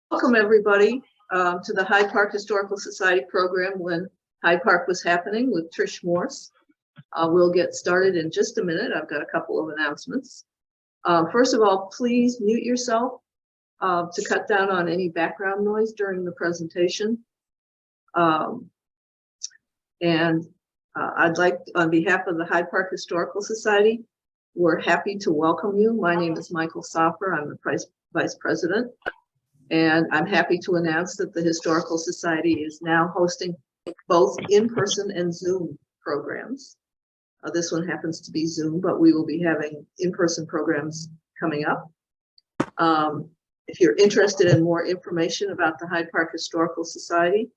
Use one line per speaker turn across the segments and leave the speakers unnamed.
Welcome everybody to the Hyde Park Historical Society program when Hyde Park was happening with Trish Morse. We'll get started in just a minute. I've got a couple of announcements. First of all, please mute yourself to cut down on any background noise during the presentation. I'd like, on behalf of the Hyde Park Historical Society, we're happy to welcome you. My name is Michael Soffer. I'm the Vice President. And I'm happy to announce that the Historical Society is now hosting both in-person and Zoom programs. This one happens to be Zoom, but we will be having in-person programs coming up. If you're interested in more information about the Hyde Park Historical Society,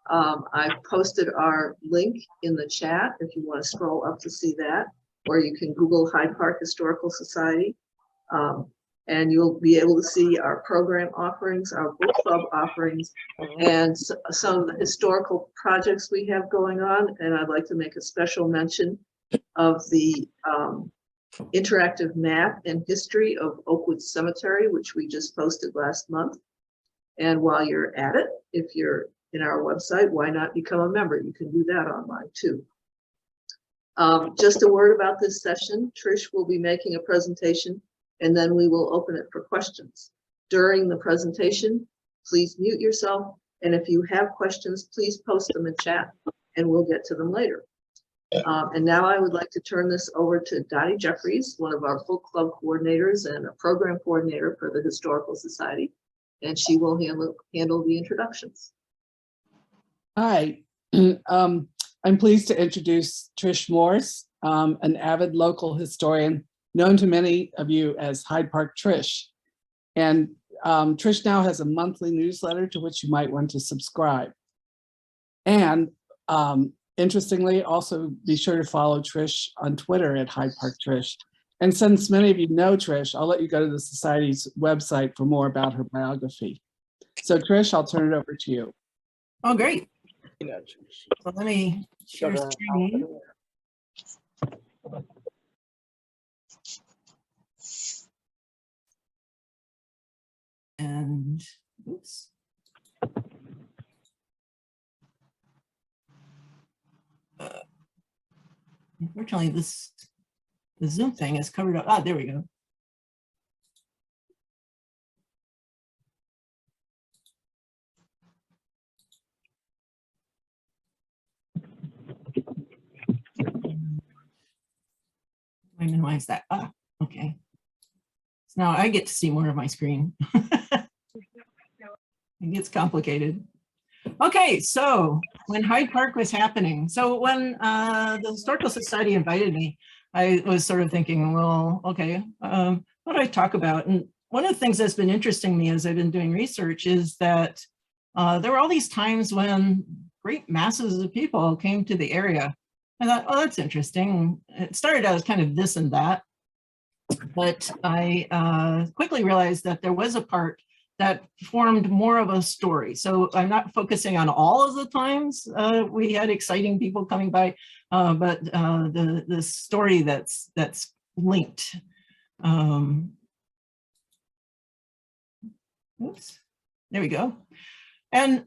I've posted our link in the chat if you want to scroll up to see that, or you can Google Hyde Park Historical Society. And you'll be able to see our program offerings, our book club offerings, and some of the historical projects we have going on. And I'd like to make a special mention of the interactive map and history of Oakwood Cemetery, which we just posted last month. And while you're at it, if you're in our website, why not become a member? You can do that online too. Just a word about this session. Trish will be making a presentation, and then we will open it for questions. During the presentation, please mute yourself. And if you have questions, please post them in chat and we'll get to them later. And now I would like to turn this over to Dottie Jeffries, one of our book club coordinators and a program coordinator for the Historical Society. And she will handle the introductions.
Hi, I'm pleased to introduce Trish Morse, an avid local historian known to many of you as Hyde Park Trish. And Trish now has a monthly newsletter to which you might want to subscribe. And interestingly, also be sure to follow Trish on Twitter at Hyde Park Trish. And since many of you know Trish, I'll let you go to the Society's website for more about her biography. So Trish, I'll turn it over to you.
Oh, great. So let me share screen. And oops. Unfortunately, the Zoom thing is covered up. Ah, there we go. I minimize that. Ah, okay. So now I get to see more of my screen. It gets complicated. Okay, so when Hyde Park was happening, so when the Historical Society invited me, I was sort of thinking, well, okay, what do I talk about? And one of the things that's been interesting to me as I've been doing research is that there were all these times when great masses of people came to the area. I thought, oh, that's interesting. It started out as kind of this and that, but I quickly realized that there was a part that formed more of a story. So I'm not focusing on all of the times we had exciting people coming by, but the story that's linked. Oops, there we go. And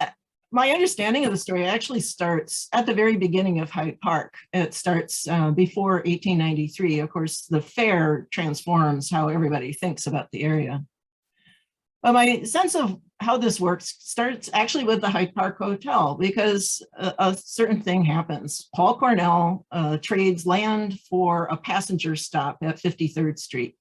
my understanding of the story actually starts at the very beginning of Hyde Park. It starts before 1893. Of course, the fair transforms how everybody thinks about the area. But my sense of how this works starts actually with the Hyde Park Hotel, because a certain thing happens. Paul Cornell trades land for a passenger stop at 53rd Street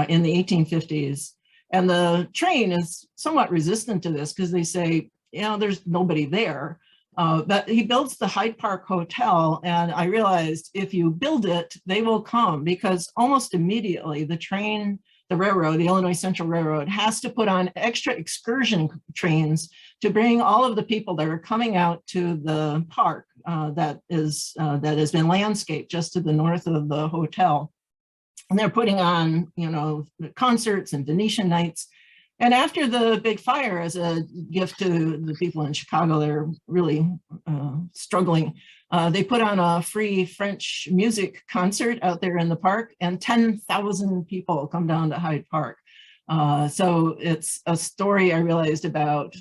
in the 1850s. And the train is somewhat resistant to this because they say, you know, there's nobody there. But he builds the Hyde Park Hotel, and I realized if you build it, they will come, because almost immediately the train, the railroad, the Illinois Central Railroad, has to put on extra excursion trains to bring all of the people that are coming out to the park that has been landscaped just to the north of the hotel. And they're putting on, you know, concerts and Venetian nights. And after the big fire, as a gift to the people in Chicago, they're really struggling. They put on a free French music concert out there in the park, and 10,000 people come down to Hyde Park. So it's a story I realized about,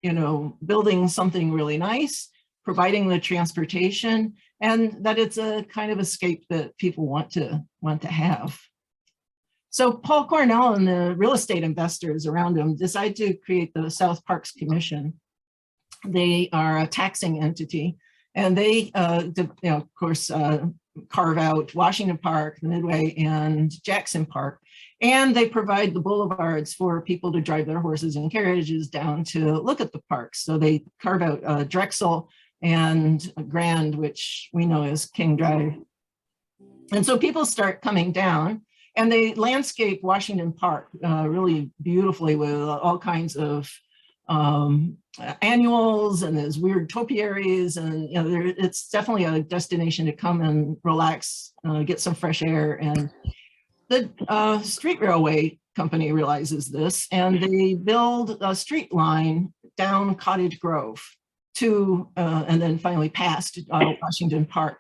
you know, building something really nice, providing the transportation, and that it's a kind of escape that people want to have. So Paul Cornell and the real estate investors around him decided to create the South Parks Commission. They are a taxing entity, and they, of course, carve out Washington Park, the Midway, and Jackson Park. And they provide the boulevards for people to drive their horses and carriages down to look at the parks. So they carve out Drexel and Grand, which we know as King Drive. And so people start coming down, and they landscape Washington Park really beautifully with all kinds of annuals, and there's weird topiaries, and you know, it's definitely a destination to come and relax, get some fresh air. And the street railway company realizes this, and they build a street line down Cottage Grove to, and then finally past Washington Park.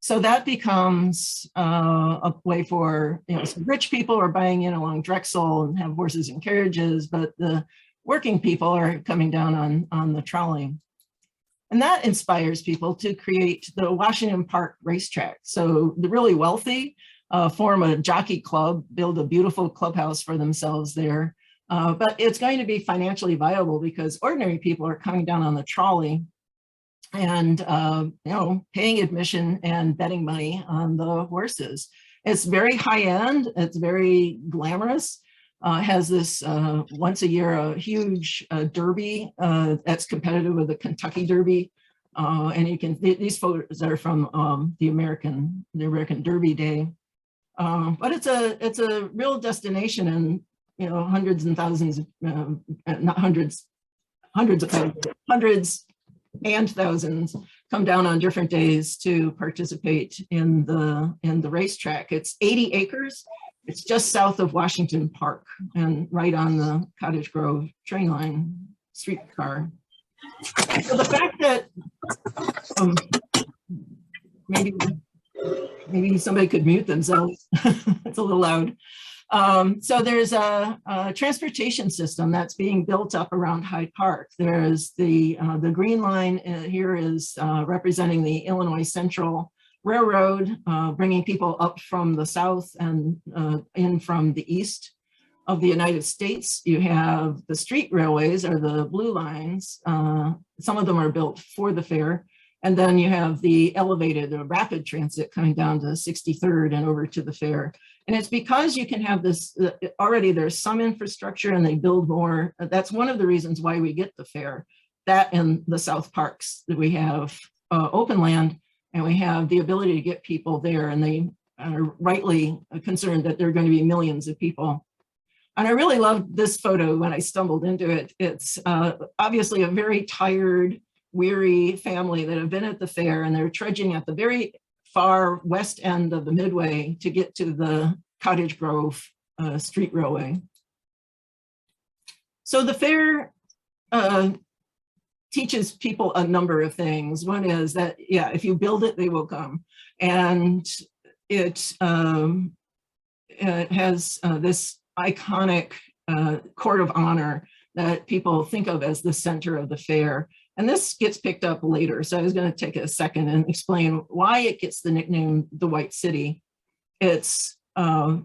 So that becomes a way for, you know, some rich people are buying in along Drexel and have horses and carriages, but the working people are coming down on the trolley. And that inspires people to create the Washington Park Racetrack. So the really wealthy form a jockey club, build a beautiful clubhouse for themselves there. But it's going to be financially viable because ordinary people are coming down on the trolley and you know, paying admission and betting money on the horses. It's very high end, it's very glamorous. Has this once a year a huge derby that's competitive with the Kentucky Derby, and you can, these photos are from the American Derby Day, but it's a real destination, and you know, hundreds and thousands, not hundreds, hundreds of thousands, hundreds and thousands come down on different days to participate in the racetrack. It's 80 acres. It's just south of Washington Park and right on the Cottage Grove train line streetcar. So the fact that maybe somebody could mute themselves. It's a little loud. So there's a transportation system that's being built up around Hyde Park. There's the green line here is representing the Illinois Central Railroad, bringing people up from the south and in from the east of the United States. You have the street railways, or the blue lines. Some of them are built for the fair. And then you have the elevated or rapid transit coming down to 63rd and over to the fair. And it's because you can have this, already there's some infrastructure and they build more. That's one of the reasons why we get the fair. That and the South Parks, that we have open land, and we have the ability to get people there, and they are rightly concerned that there are going to be millions of people. And I really loved this photo when I stumbled into it. It's obviously a very tired, weary family that have been at the fair, and they're trudging at the very far west end of the Midway to get to the Cottage Grove street railway. So the fair teaches people a number of things. One is that, yeah, if you build it, they will come. And it has this iconic court of honor that people think of as the center of the fair. And this gets picked up later. So I was going to take a second and explain why it gets the nickname the White City. It's the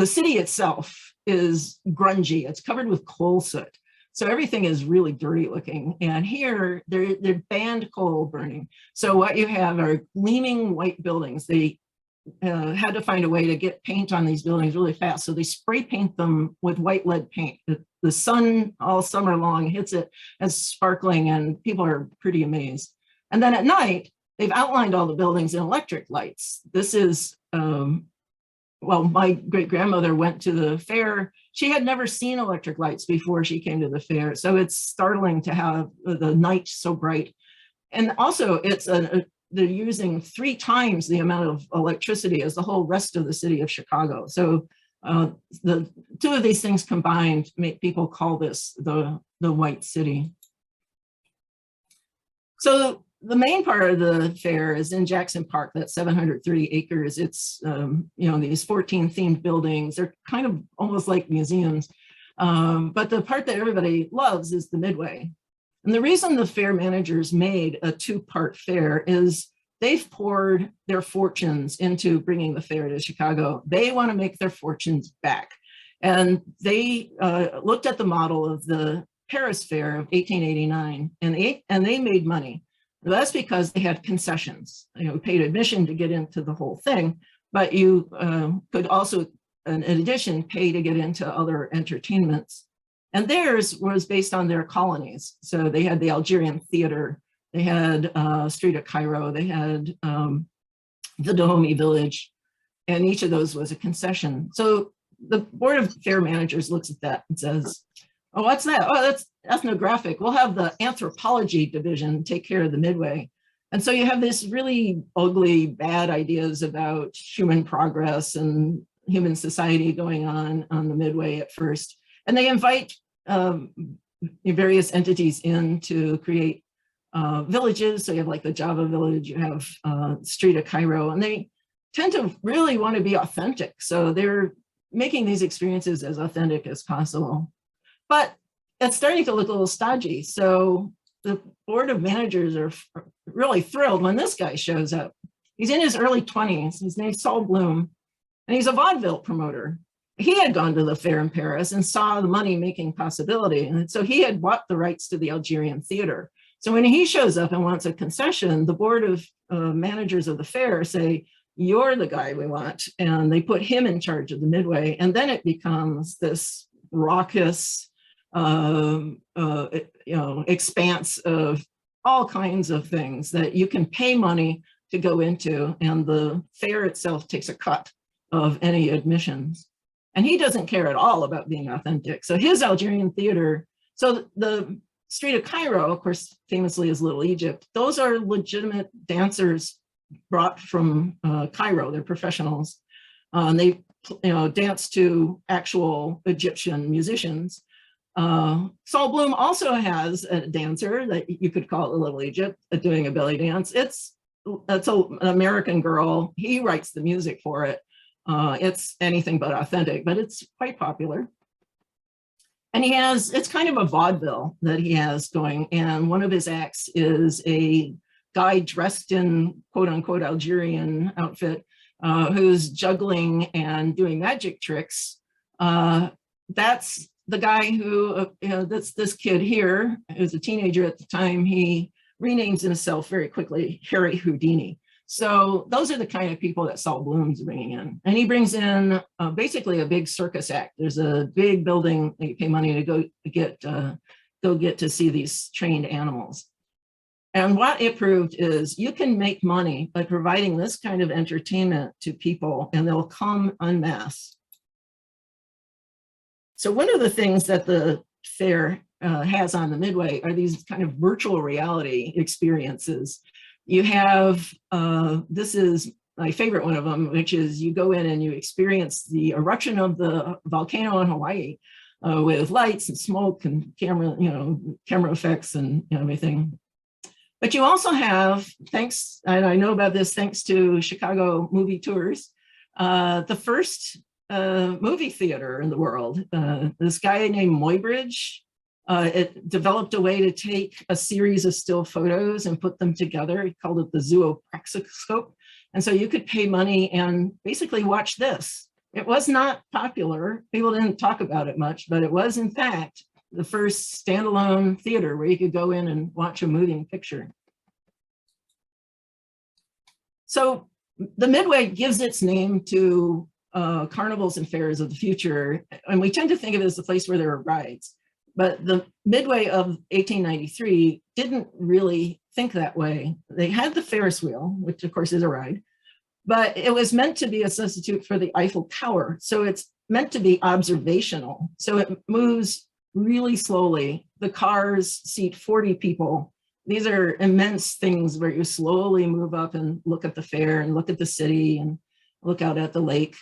city itself is grungy. It's covered with coal soot. So everything is really dirty looking. And here they're banned coal burning. So what you have are gleaming white buildings. They had to find a way to get paint on these buildings really fast. So they spray paint them with white lead paint. The sun all summer long hits it as sparkling, and people are pretty amazed. And then at night, they've outlined all the buildings in electric lights. This is, well, my great-grandmother went to the fair. She had never seen electric lights before she came to the fair. So it's startling to have the night so bright. And also it's they're using 3 times the amount of electricity as the whole rest of the city of Chicago. So the 2 of these things combined make people call this the White City. So the main part of the fair is in Jackson Park, that's 730 acres. It's, these 14 themed buildings. They're kind of almost like museums. But the part that everybody loves is the Midway. And the reason the fair managers made a two-part fair is they've poured their fortunes into bringing the fair to Chicago. They want to make their fortunes back. And they looked at the model of the Paris Fair of 1889, and they made money. That's because they had concessions. Paid admission to get into the whole thing, but you could also, in addition, pay to get into other entertainments. And theirs was based on their colonies. So they had the Algerian Theater, they had Street of Cairo, they had the Dahomey Village, and each of those was a concession. So the Board of Fair Managers looks at that and says, oh, what's that? Oh, that's ethnographic. We'll have the anthropology division take care of the Midway. And so you have this really ugly, bad ideas about human progress and human society going on the Midway at first. And they invite various entities in to create villages. So you have like the Java village, you have Street of Cairo, and they tend to really want to be authentic. So they're making these experiences as authentic as possible. But it's starting to look a little stodgy. So the Board of Managers are really thrilled when this guy shows up. He's in his early 20s. His name's Saul Bloom, and he's a vaudeville promoter. He had gone to the fair in Paris and saw the money-making possibility. And so he had bought the rights to the Algerian Theater. So when he shows up and wants a concession, the Board of Managers of the fair say, you're the guy we want. And they put him in charge of the Midway. And then it becomes this raucous, expanse of all kinds of things that you can pay money to go into, and the fair itself takes a cut of any admissions. And he doesn't care at all about being authentic. So his Algerian Theater, so the Street of Cairo, of course, famously is Little Egypt, those are legitimate dancers brought from Cairo. They're professionals. They dance to actual Egyptian musicians. Saul Bloom also has a dancer that you could call Little Egypt doing a belly dance. It's an American girl. He writes the music for it. It's anything but authentic, but it's quite popular. And it's kind of a vaudeville that he has going. And one of his acts is a guy dressed in quote unquote Algerian outfit who's juggling and doing magic tricks. That's the guy who, that's this kid here, who's a teenager at the time. He renames himself very quickly Harry Houdini. So those are the kind of people that Saul Bloom's bringing in. And he brings in basically a big circus act. There's a big building that you pay money to go get to see these trained animals. And what it proved is you can make money by providing this kind of entertainment to people, and they'll come en masse. So one of the things that the fair has on the Midway are these kind of virtual reality experiences. You have, this is my favorite one of them, which is you go in and you experience the eruption of the volcano in Hawaii with lights and smoke and camera effects and everything. But you also have, thanks, and I know about this thanks to Chicago Movie Tours, the first movie theater in the world. This guy named Muybridge, it developed a way to take a series of still photos and put them together. He called it the zoopraxiscope. And so you could pay money and basically watch this. It was not popular. People didn't talk about it much, but it was in fact the first standalone theater where you could go in and watch a moving picture. So the Midway gives its name to carnivals and fairs of the future. And we tend to think of it as the place where there are rides. But the Midway of 1893 didn't really think that way. They had the Ferris wheel, which of course is a ride, but it was meant to be a substitute for the Eiffel Tower. So it's meant to be observational. So it moves really slowly. The cars seat 40 people. These are immense things where you slowly move up and look at the fair and look at the city and look out at the lake.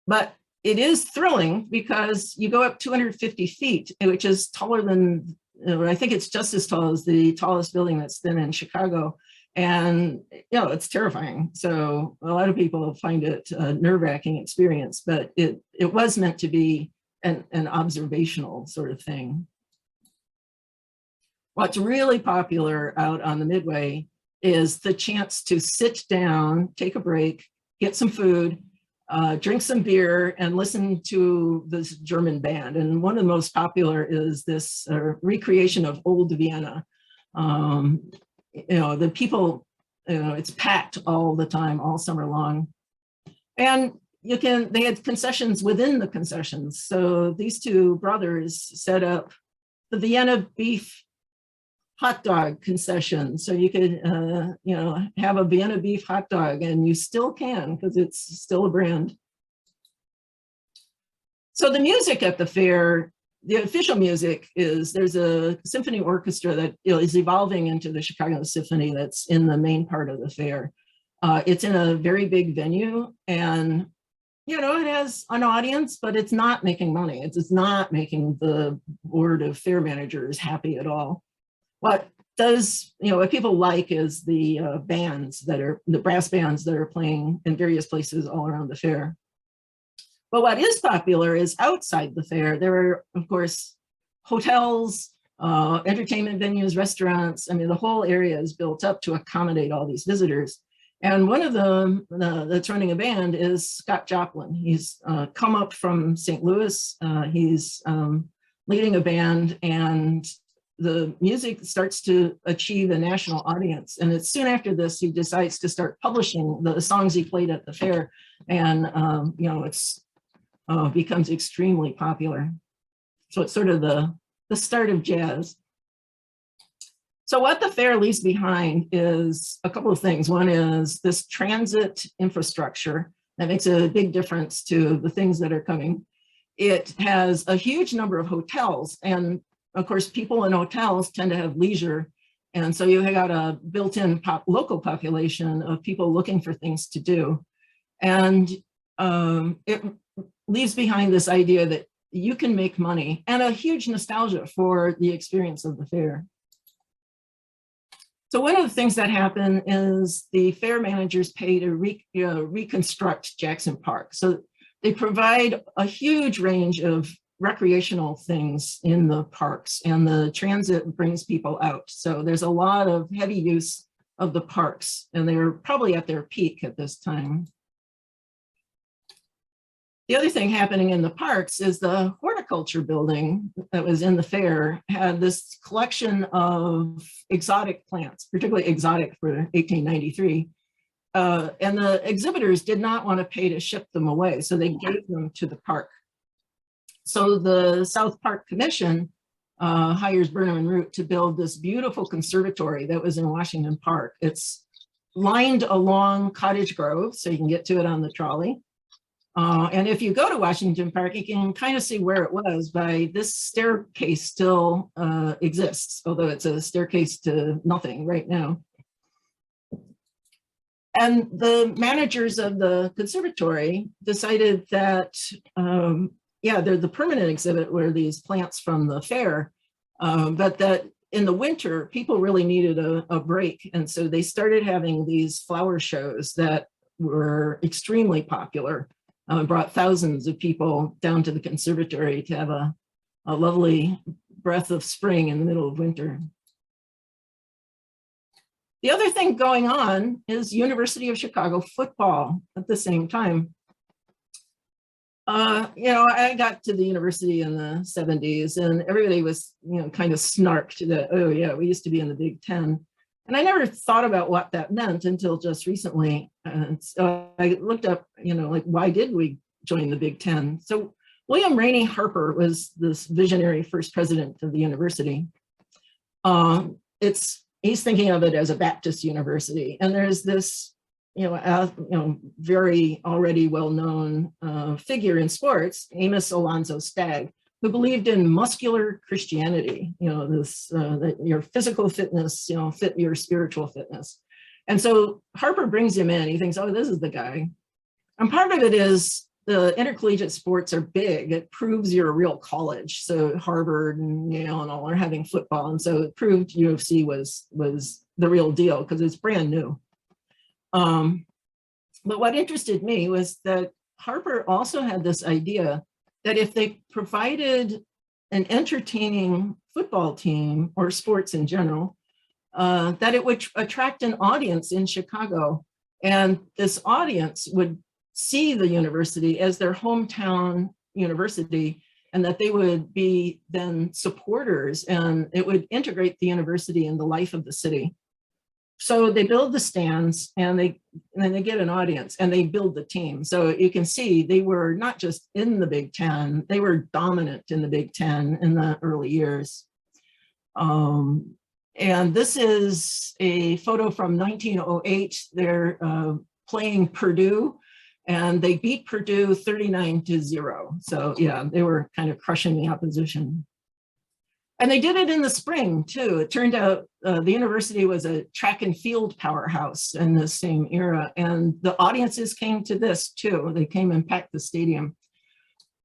But it is thrilling because you go up 250 feet, which is taller than I think it's just as tall as the tallest building that's then in Chicago. And, it's terrifying. So a lot of people find it a nerve-wracking experience, but it was meant to be an observational sort of thing. What's really popular out on the Midway is the chance to sit down, take a break, get some food, drink some beer, and listen to this German band. And one of the most popular is this recreation of Old Vienna. The people, it's packed all the time, all summer long. And they had concessions within the concessions. So these two brothers set up the Vienna beef hot dog concession. So you could, have a Vienna beef hot dog, and you still can, because it's still a brand. So the music at the fair, the official music is, there's a symphony orchestra that is evolving into the Chicago Symphony that's in the main part of the fair. It's in a very big venue, and it has an audience, but it's not making money. It's not making the board of fair managers happy at all. What people like is the the brass bands that are playing in various places all around the fair. But what is popular is outside the fair. There are, of course, hotels, entertainment venues, restaurants. I mean, the whole area is built up to accommodate all these visitors. And one of them that's running a band is Scott Joplin. He's come up from St. Louis. He's leading a band, and the music starts to achieve a national audience. And it's soon after this, he decides to start publishing the songs he played at the fair. And, it's becomes extremely popular. So it's sort of the start of jazz. So what the fair leaves behind is a couple of things. One is this transit infrastructure that makes a big difference to the things that are coming. It has a huge number of hotels, and of course, people in hotels tend to have leisure. And so you got a built-in local population of people looking for things to do. And it leaves behind this idea that you can make money, and a huge nostalgia for the experience of the fair. So one of the things that happen is the fair managers pay to reconstruct Jackson Park. So they provide a huge range of recreational things in the parks, and the transit brings people out. So there's a lot of heavy use of the parks, and they're probably at their peak at this time. The other thing happening in the parks is the horticulture building that was in the fair had this collection of exotic plants, particularly exotic for 1893. And the exhibitors did not want to pay to ship them away, so they gave them to the park. So the South Park Commission hires Burnham and Root to build this beautiful conservatory that was in Washington Park. It's lined along Cottage Grove, so you can get to it on the trolley. And if you go to Washington Park, you can kind of see where it was by this staircase still exists, although it's a staircase to nothing right now. And the managers of the conservatory decided that, they're the permanent exhibit were these plants from the fair, but that in the winter, people really needed a break. And so they started having these flower shows that were extremely popular. Brought thousands of people down to the conservatory to have a lovely breath of spring in the middle of winter. The other thing going on is University of Chicago football at the same time. I got to the university in the 70s, and everybody was, kind of snarked that, oh yeah, we used to be in the Big Ten. And I never thought about what that meant until just recently. And so I looked up, why did we join the Big Ten? So William Rainey Harper was this visionary first president of the university. He's thinking of it as a Baptist university. And there's this, very already well-known figure in sports, Amos Alonzo Stagg, who believed in muscular Christianity, that your physical fitness, fit your spiritual fitness. And so Harper brings him in. He thinks, oh, this is the guy. And part of it is the intercollegiate sports are big. It proves you're a real college. So Harvard and Yale and all are having football. And so it proved U of C was the real deal because it's brand new. But what interested me was that Harper also had this idea that if they provided an entertaining football team or sports in general, that it would attract an audience in Chicago. And this audience would see the university as their hometown university, and that they would be then supporters, and it would integrate the university in the life of the city. So they build the stands, and then they get an audience, and they build the team. So you can see they were not just in the Big Ten, they were dominant in the Big Ten in the early years. And this is a photo from 1908. They're playing Purdue, and they beat Purdue 39-0. So yeah, they were kind of crushing the opposition. And they did it in the spring too. It turned out the university was a track and field powerhouse in the same era. And the audiences came to this too. They came and packed the stadium.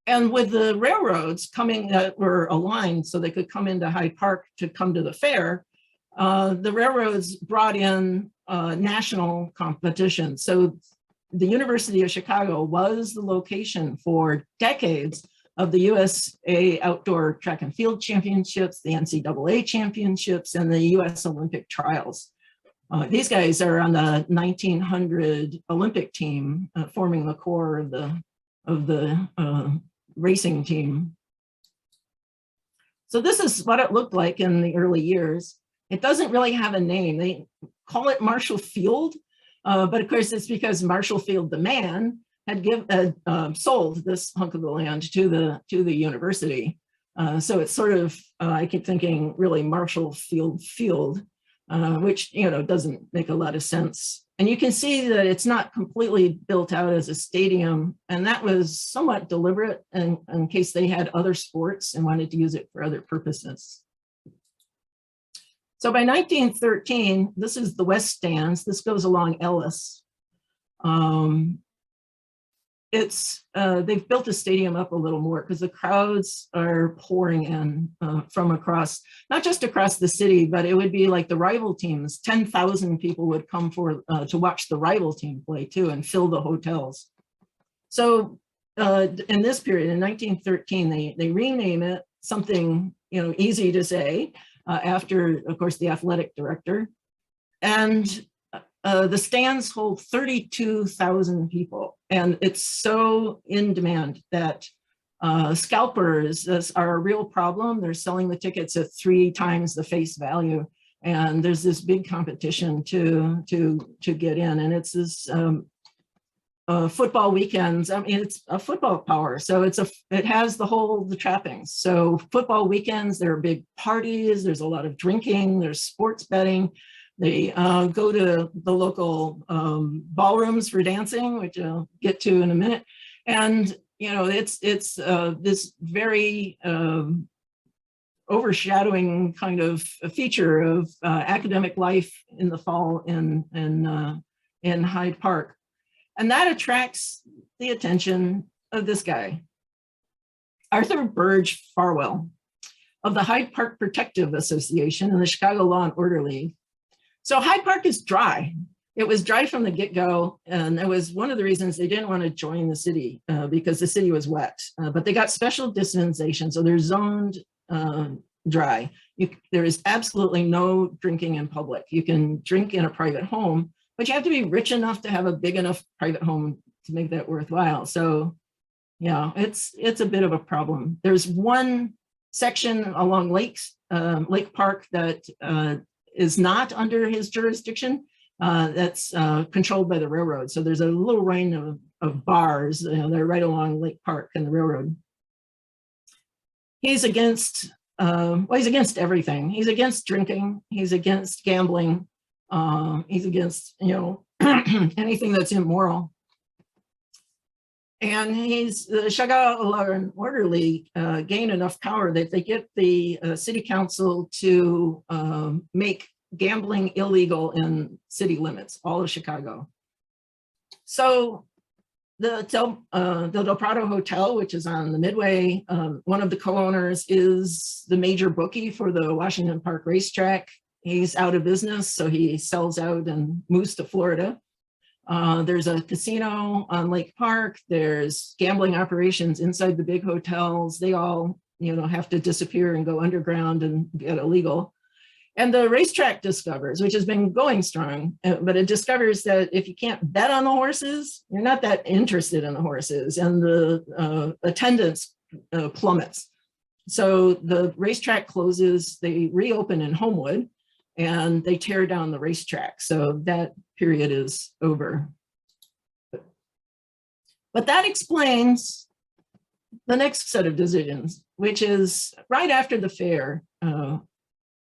And with the railroads coming that were aligned so they could come into Hyde Park to come to the fair, the railroads brought in national competition. So the University of Chicago was the location for decades of the USA Outdoor Track and Field Championships, the NCAA Championships, and the US Olympic Trials. These guys are on the 1900 Olympic team, forming the core of the racing team. So this is what it looked like in the early years. It doesn't really have a name. They call it Marshall Field, but of course it's because Marshall Field, the man, had sold this hunk of the land to the university. So it's sort of, I keep thinking really Marshall Field, which doesn't make a lot of sense. And you can see that it's not completely built out as a stadium, and that was somewhat deliberate in case they had other sports and wanted to use it for other purposes. So by 1913, this is the West Stands. This goes along Ellis. They've built the stadium up a little more because the crowds are pouring in from across, not just across the city, but it would be like the rival teams. 10,000 people would come to watch the rival team play too and fill the hotels. So in this period, in 1913, they rename it something easy to say after, of course, the athletic director. And the stands hold 32,000 people, and it's so in demand that scalpers are a real problem. They're selling the tickets at 3 times the face value, and there's this big competition to get in. And it's this football weekends. I mean, it's a football power, so it has the trappings. So football weekends, there are big parties. There's a lot of drinking. There's sports betting. They go to the local ballrooms for dancing, which I'll get to in a minute. And, it's this very overshadowing kind of a feature of academic life in the fall in Hyde Park. And that attracts the attention of this guy, Arthur Burge Farwell, of the Hyde Park Protective Association and the Chicago Law and Order League. So Hyde Park is dry. It was dry from the get-go, and it was one of the reasons they didn't want to join the city because the city was wet. But they got special dispensation, so they're zoned dry. There is absolutely no drinking in public. You can drink in a private home, but you have to be rich enough to have a big enough private home to make that worthwhile. So yeah, it's a bit of a problem. There's one section along Lake Park that is not under his jurisdiction. That's controlled by the railroad. So there's a little ring of bars, they're right along Lake Park and the railroad. He's against, he's against everything. He's against drinking. He's against gambling. He's against, anything that's immoral. And the Chicago Law and Order League gain enough power that they get the city council to make gambling illegal in city limits, all of Chicago. So the Del Prado Hotel, which is on the Midway, one of the co-owners is the major bookie for the Washington Park Racetrack. He's out of business, so he sells out and moves to Florida. There's a casino on Lake Park. There's gambling operations inside the big hotels. They all, have to disappear and go underground and get illegal. And the racetrack discovers, which has been going strong, but it discovers that if you can't bet on the horses, you're not that interested in the horses, and the attendance plummets. So the racetrack closes, they reopen in Homewood, and they tear down the racetrack. So that period is over. But that explains the next set of decisions, which is right after the fair.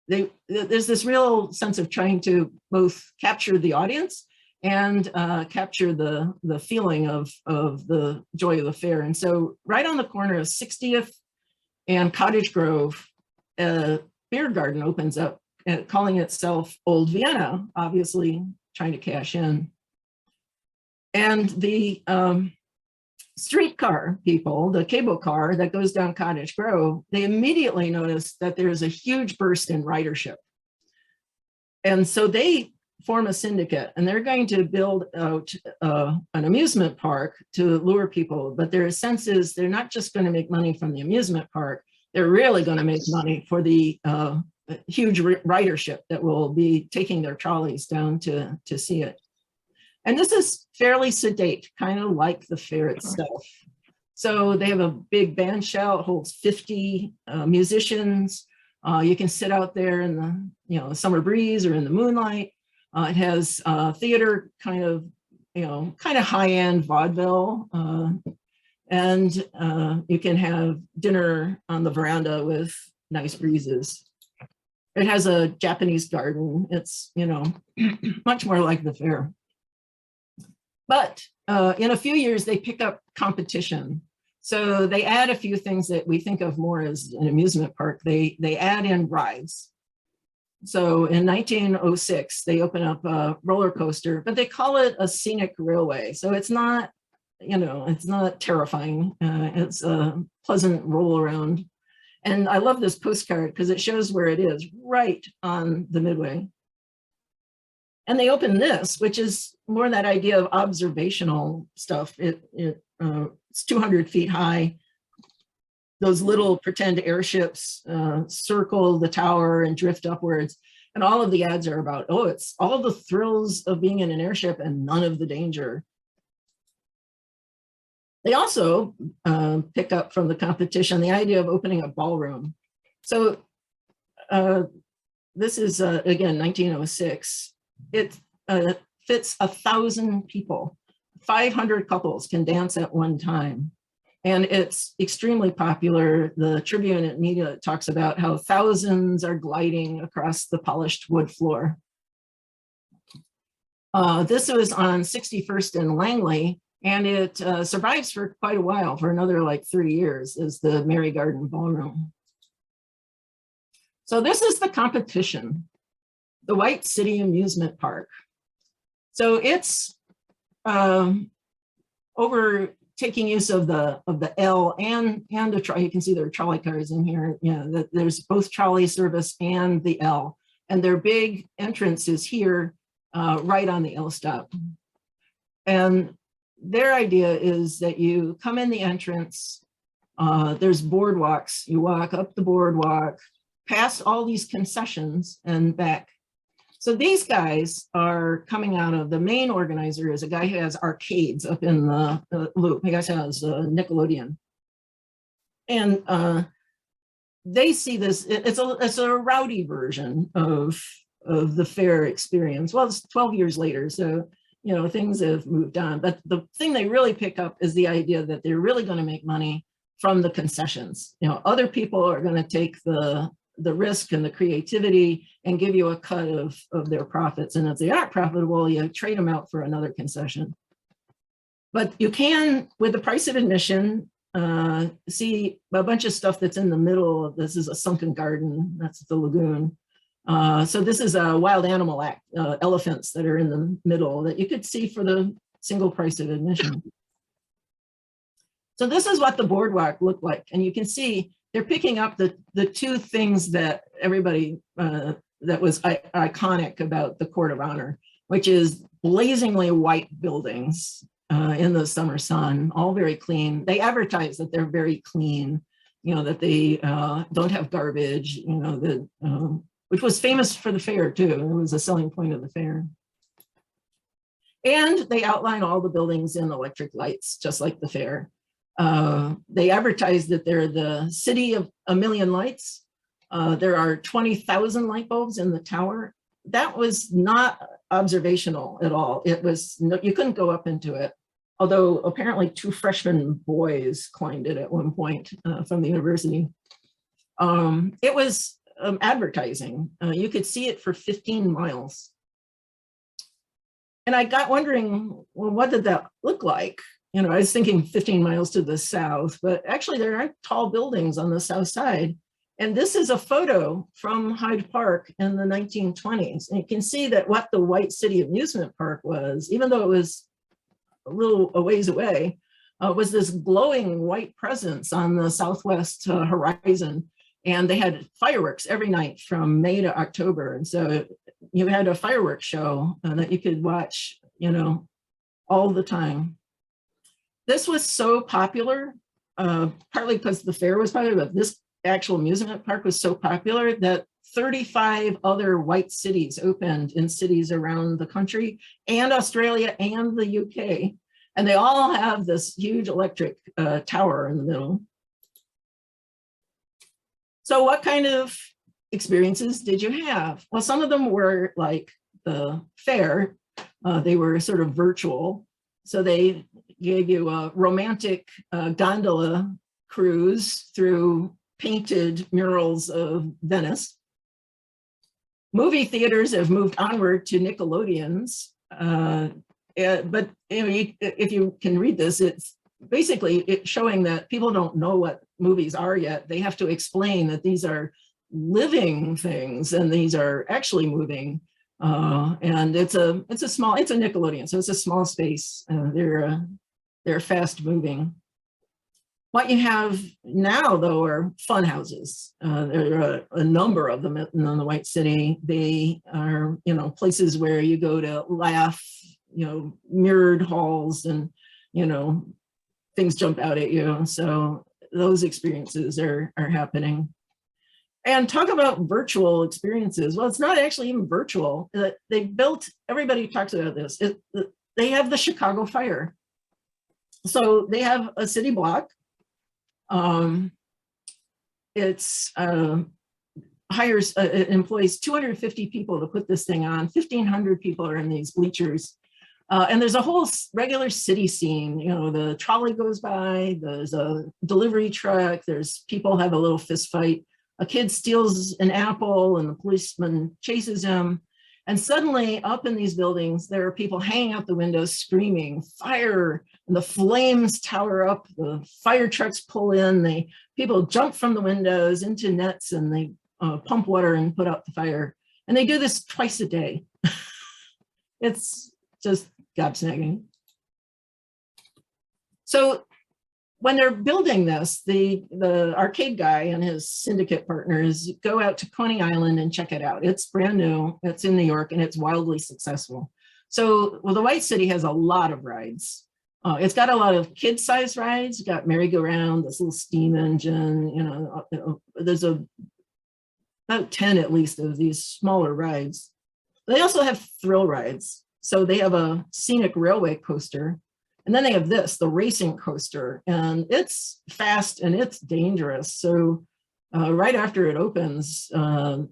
There's this real sense of trying to both capture the audience and capture the feeling of the joy of the fair. And so right on the corner of 60th and Cottage Grove, a beer garden opens up, calling itself Old Vienna, obviously trying to cash in. And the streetcar people, the cable car that goes down Cottage Grove, they immediately notice that there's a huge burst in ridership. And so they form a syndicate, and they're going to build out an amusement park to lure people. But their sense is they're not just going to make money from the amusement park, they're really going to make money for the huge ridership that will be taking their trolleys down to see it. And this is fairly sedate, kind of like the fair itself. So they have a big band shell, it holds 50 musicians. You can sit out there in the summer breeze or in the moonlight. It has theater, kind of high-end vaudeville. And you can have dinner on the veranda with nice breezes. It has a Japanese garden. It's, much more like the fair. But in a few years, they pick up competition. So they add a few things that we think of more as an amusement park. They add in rides. So in 1906, they open up a roller coaster, but they call it a scenic railway. So it's not, it's not terrifying. It's a pleasant roll around. And I love this postcard because it shows where it is, right on the Midway. And they open this, which is more that idea of observational stuff. It's 200 feet high. Those little pretend airships circle the tower and drift upwards. And all of the ads are about, it's all the thrills of being in an airship and none of the danger. They also pick up from the competition the idea of opening a ballroom. So this is, again, 1906. It fits 1,000 people. 500 couples can dance at one time. And it's extremely popular. The Tribune and media talks about how thousands are gliding across the polished wood floor. This was on 61st and Langley, and it survives for quite a while, for another like 3 years, as the Mary Garden Ballroom. So this is the competition, the White City Amusement Park. So it's over taking use of the L and the trolley. You can see there are trolley cars in here. There's both trolley service and the L, and their big entrance is here, right on the L stop. And their idea is that you come in the entrance, there's boardwalks. You walk up the boardwalk, past all these concessions and back. So these guys are coming out of, the main organizer is a guy who has arcades up in the loop. He guys has Nickelodeon. And they see this, it's a rowdy version of the fair experience. Well, it's 12 years later, so things have moved on. But the thing they really pick up is the idea that they're really going to make money from the concessions. Other people are going to take the risk and the creativity and give you a cut of their profits. And if they aren't profitable, you trade them out for another concession. But you can, with the price of admission, see a bunch of stuff that's in the middle. This is a sunken garden, that's the lagoon. So this is a wild animal act, elephants that are in the middle that you could see for the single price of admission. So this is what the boardwalk looked like. And you can see they're picking up the two things that everybody, that was iconic about the Court of Honor, which is blazingly white buildings in the summer sun, all very clean. They advertise that they're very clean, you know, that they don't have garbage, you know, that, which was famous for the fair too. It was a selling point of the fair. And they outline all the buildings in electric lights, just like the fair. They advertise that they're the city of a million lights. There are 20,000 light bulbs in the tower. That was not observational at all. It was, you couldn't go up into it. Although apparently 2 freshman boys climbed it at one point from the university. It was advertising. You could see it for 15 miles. And I got wondering, well, what did that look like? You know, I was thinking 15 miles to the south, but actually there aren't tall buildings on the south side. And this is a photo from Hyde Park in the 1920s. And you can see that what the White City Amusement Park was, even though it was a little a ways away, was this glowing white presence on the southwest horizon. And they had fireworks every night from May to October. And so you had a fireworks show that you could watch, you know, all the time. This was so popular, partly because the fair was popular, but this actual amusement park was so popular that 35 other white cities opened in cities around the country and Australia and the UK. And they all have this huge electric tower in the middle. So what kind of experiences did you have? Well, some of them were like the fair. They were sort of virtual. So they gave you a romantic gondola cruise through painted murals of Venice. Movie theaters have moved onward to Nickelodeons. But you know, if you can read this, it's basically showing that people don't know what movies are yet. They have to explain that these are living things and these are actually moving. And it's a Nickelodeon, so it's a small space. They're fast moving. What you have now, though, are fun houses. There are a number of them in the White City. They are, you know, places where you go to laugh, you know, mirrored halls, and, you know, things jump out at you. So those experiences are happening. And talk about virtual experiences. Well, it's not actually even virtual. They built, everybody talks about this. They have the Chicago Fire. So they have a city block. Employs 250 people to put this thing on. 1,500 people are in these bleachers. And there's a whole regular city scene. You know, the trolley goes by, there's a delivery truck, there's people have a little fist fight. A kid steals an apple and the policeman chases him. And suddenly up in these buildings, there are people hanging out the windows screaming, fire, and the flames tower up, the fire trucks pull in, people jump from the windows into nets and they pump water and put out the fire. And they do this twice a day. It's just gobsmacking. So when they're building this, the arcade guy and his syndicate partners go out to Coney Island and check it out. It's brand new, it's in New York, and it's wildly successful. So, well, the White City has a lot of rides. It's got a lot of kid-sized rides. It's got merry-go-round, this little steam engine, you know, there's about 10 at least of these smaller rides. They also have thrill rides. So they have a scenic railway coaster. And then they have this, the racing coaster, and it's fast and it's dangerous. So right after it opens,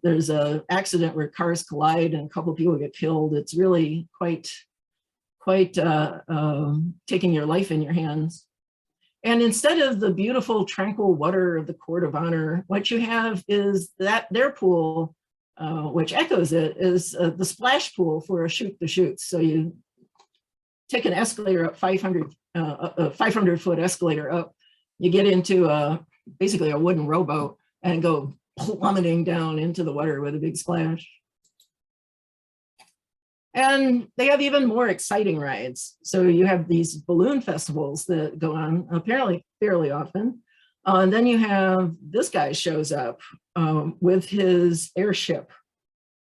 there's an accident where cars collide and a couple of people get killed. It's really quite taking your life in your hands. And instead of the beautiful tranquil water of the Court of Honor, what you have is that their pool, which echoes it, is the splash pool for a shoot the chutes. So you take an escalator up 500-foot escalator up, you get into basically a wooden rowboat and go plummeting down into the water with a big splash. And they have even more exciting rides. So you have these balloon festivals that go on apparently fairly often. And then you have this guy shows up with his airship.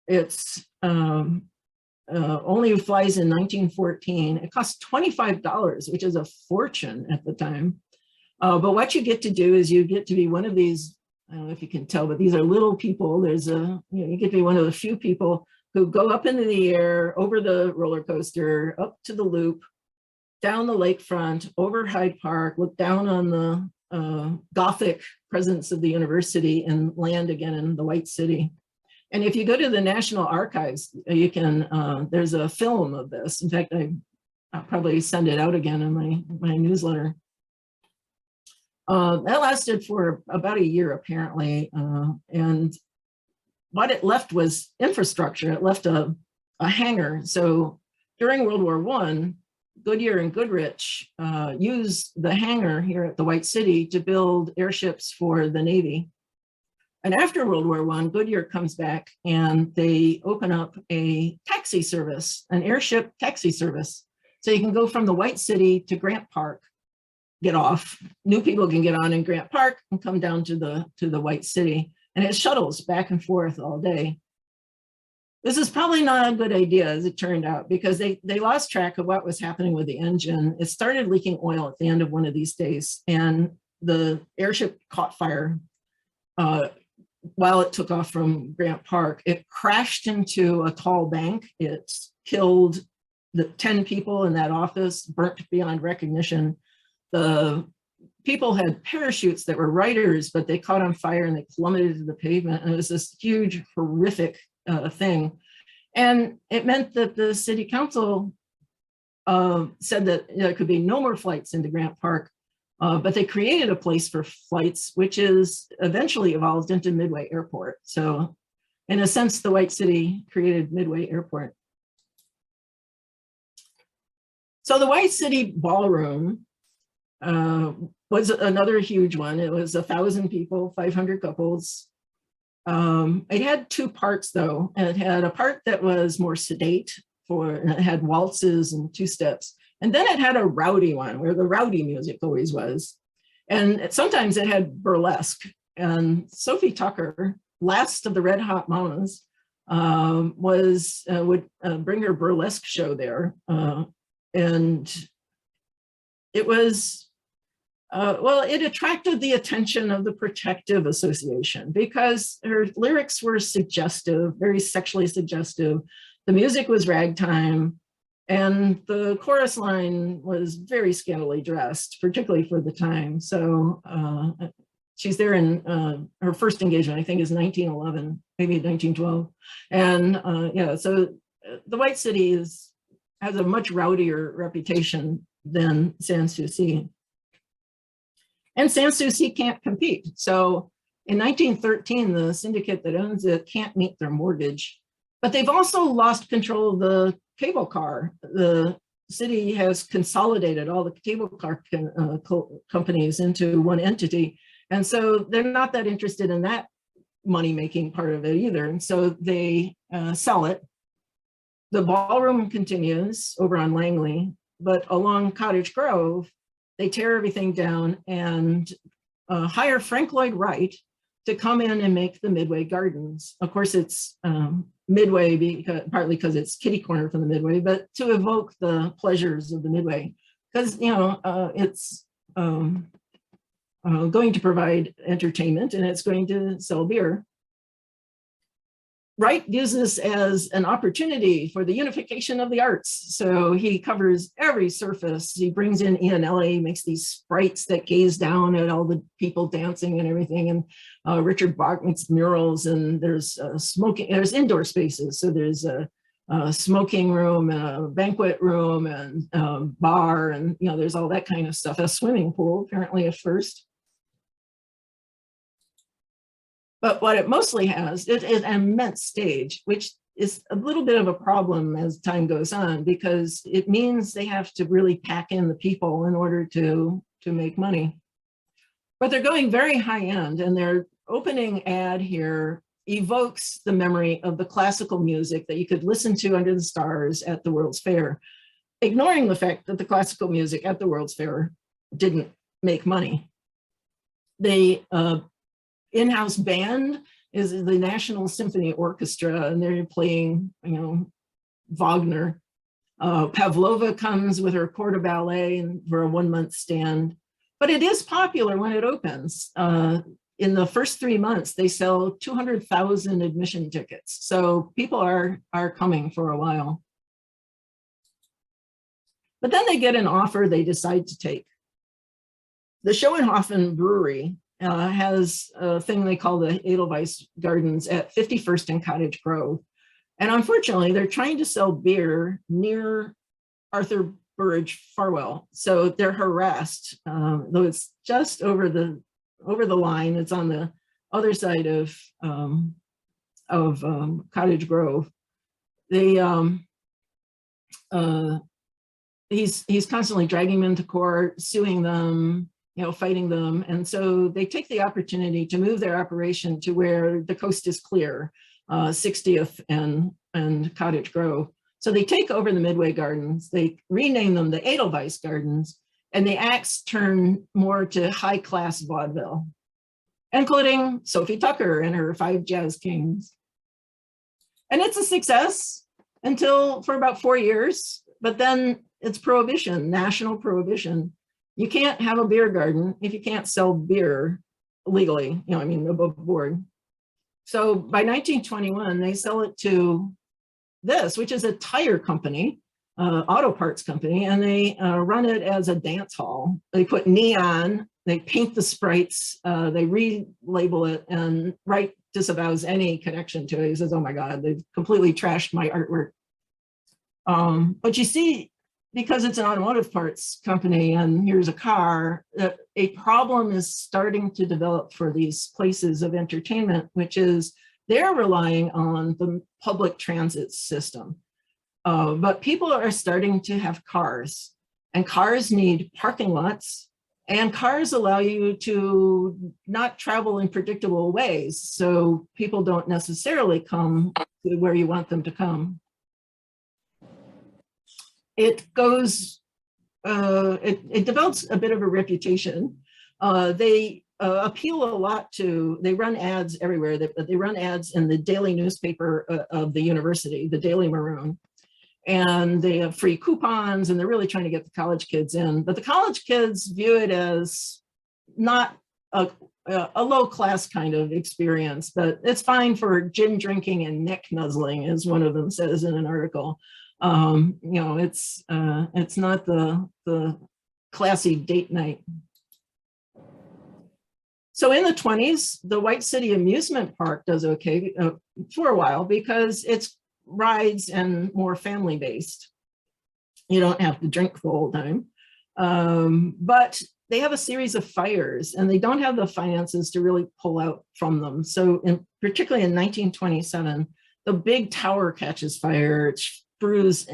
It's only flies in 1914. It costs $25, which is a fortune at the time. But what you get to do is you get to be one of these, I don't know if you can tell, but these are little people. There's you get to be one of the few people who go up into the air, over the roller coaster, up to the loop, down the lakefront, over Hyde Park, look down on the Gothic presence of the university and land again in the White City. And if you go to the National Archives, you can, there's a film of this. In fact, I'll probably send it out again in my newsletter. That lasted for about a year, apparently. And what it left was infrastructure. It left a hangar. So during World War I, Goodyear and Goodrich used the hangar here at the White City to build airships for the Navy. And after World War I, Goodyear comes back and they open up a taxi service, an airship taxi service. So you can go from the White City to Grant Park, get off. New people can get on in Grant Park and come down to the White City. And it shuttles back and forth all day. This is probably not a good idea, as it turned out, because they lost track of what was happening with the engine. It started leaking oil at the end of one of these days, and the airship caught fire while it took off from Grant Park. It crashed into a tall bank. It killed the 10 people in that office, burnt beyond recognition. The people had parachutes that were writers, but they caught on fire and they plummeted to the pavement. And it was this huge, horrific thing. And it meant that the city council said that there could be no more flights into Grant Park, but they created a place for flights, which is eventually evolved into Midway Airport. So in a sense, the White City created Midway Airport. So the White City Ballroom was another huge one. It was 1,000 people, 500 couples. It had two parts though, and it had a part that was more sedate and it had waltzes and two steps. And then it had a rowdy one where the rowdy music always was. And sometimes it had burlesque. And Sophie Tucker, last of the Red Hot Mamas, would bring her burlesque show there. And it was, well, it attracted the attention of the Protective Association because her lyrics were suggestive, very sexually suggestive. The music was ragtime, and the chorus line was very scantily dressed, particularly for the time. So she's there in her first engagement, I think is 1911, maybe 1912. And yeah, so the White City has a much rowdier reputation than Sans Souci. And Sans Souci can't compete. So in 1913, the syndicate that owns it can't meet their mortgage, but they've also lost control of the cable car. The city has consolidated all the cable car companies into one entity. And so they're not that interested in that money-making part of it either. And so they sell it. The ballroom continues over on Langley, but along Cottage Grove, they tear everything down and hire Frank Lloyd Wright to come in and make the Midway Gardens. Of course, it's Midway partly because it's kitty corner from the Midway, but to evoke the pleasures of the Midway, because it's going to provide entertainment and it's going to sell beer. Wright views this as an opportunity for the unification of the arts. So he covers every surface. He brings in Ian Ellie, makes these sprites that gaze down at all the people dancing and everything. And Richard Bach makes murals, and there's there's indoor spaces. So there's a smoking room and a banquet room and bar, and there's all that kind of stuff. A swimming pool, apparently at first. But what it mostly has is an immense stage, which is a little bit of a problem as time goes on, because it means they have to really pack in the people in order to make money. But they're going very high end, and their opening ad here evokes the memory of the classical music that you could listen to under the stars at the World's Fair, ignoring the fact that the classical music at the World's Fair didn't make money. The in-house band is the National Symphony Orchestra, and they're playing, Wagner. Pavlova comes with her corps de ballet and for a 1-month stand, but it is popular when it opens. In the first 3 months, they sell 200,000 admission tickets. So people are coming for a while. But then they get an offer they decide to take. The Schoenhofen Brewery has a thing they call the Edelweiss Gardens at 51st and Cottage Grove. And unfortunately, they're trying to sell beer near Arthur Burridge Farwell. So they're harassed, though it's just over the line. It's on the other side of Cottage Grove. He's constantly dragging them to court, suing them, fighting them. And so they take the opportunity to move their operation to where the coast is clear, 60th and Cottage Grove. So they take over the Midway Gardens, they rename them the Edelweiss Gardens, and the acts turn more to high-class vaudeville, including Sophie Tucker and her 5 Jazz Kings. And it's a success for about 4 years, but then it's prohibition, national prohibition. You can't have a beer garden if you can't sell beer legally, above board. So by 1921, they sell it to this, which is a tire company, auto parts company, and they run it as a dance hall. They put neon, they paint the sprites, they relabel it, and Wright disavows any connection to it. He says, oh my God, they've completely trashed my artwork. But you see, because it's an automotive parts company and here's a car, a problem is starting to develop for these places of entertainment, which is they're relying on the public transit system. But people are starting to have cars, and cars need parking lots, and cars allow you to not travel in predictable ways. So people don't necessarily come to where you want them to come. It goes, it develops a bit of a reputation. They appeal a lot to, they run ads everywhere. They run ads in the daily newspaper of the university, the Daily Maroon. And they have free coupons, and they're really trying to get the college kids in. But the college kids view it as not a low class kind of experience, but it's fine for gin drinking and neck nuzzling, as one of them says in an article. It's not the classy date night. So in the 20s, the White City Amusement Park does okay for a while because it's rides and more family based. You don't have to drink the whole time. But they have a series of fires and they don't have the finances to really pull out from them. So particularly in 1927, the big tower catches fire. It spews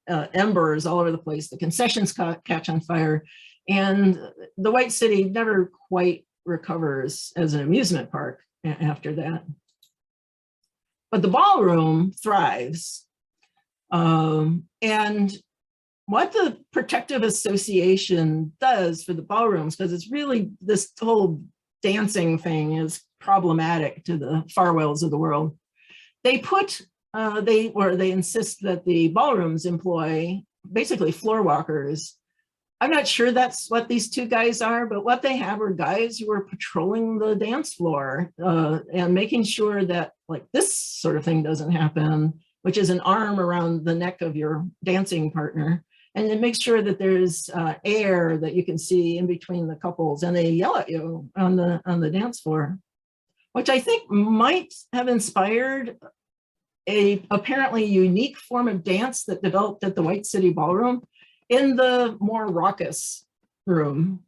embers all over the place. The concessions catch on fire. And the White City never quite recovers as an amusement park after that. But the ballroom thrives. And what the Protective Association does for the ballrooms, because it's really, this whole dancing thing is problematic to the Farwells of the world. They put, they insist that the ballrooms employ basically floor walkers. I'm not sure that's what these two guys are, but what they have are guys who are patrolling the dance floor and making sure that like this sort of thing doesn't happen, which is an arm around the neck of your dancing partner. And it makes sure that there's air that you can see in between the couples, and they yell at you on the dance floor, which I think might have inspired a apparently unique form of dance that developed at the White City Ballroom in the more raucous room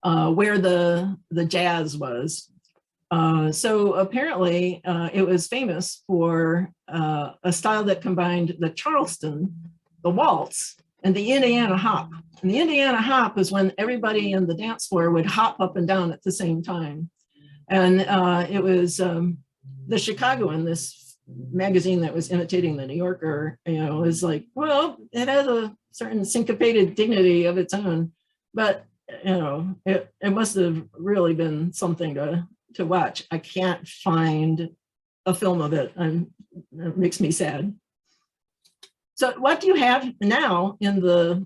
where the jazz was. So apparently it was famous for a style that combined the Charleston, the waltz, and the Indiana hop. And the Indiana hop is when everybody in the dance floor would hop up and down at the same time. And it was the Chicagoan, this magazine that was imitating the New Yorker, was like, well, it has a certain syncopated dignity of its own, but it must have really been something to watch. I can't find a film of it. It makes me sad. So what you have now in the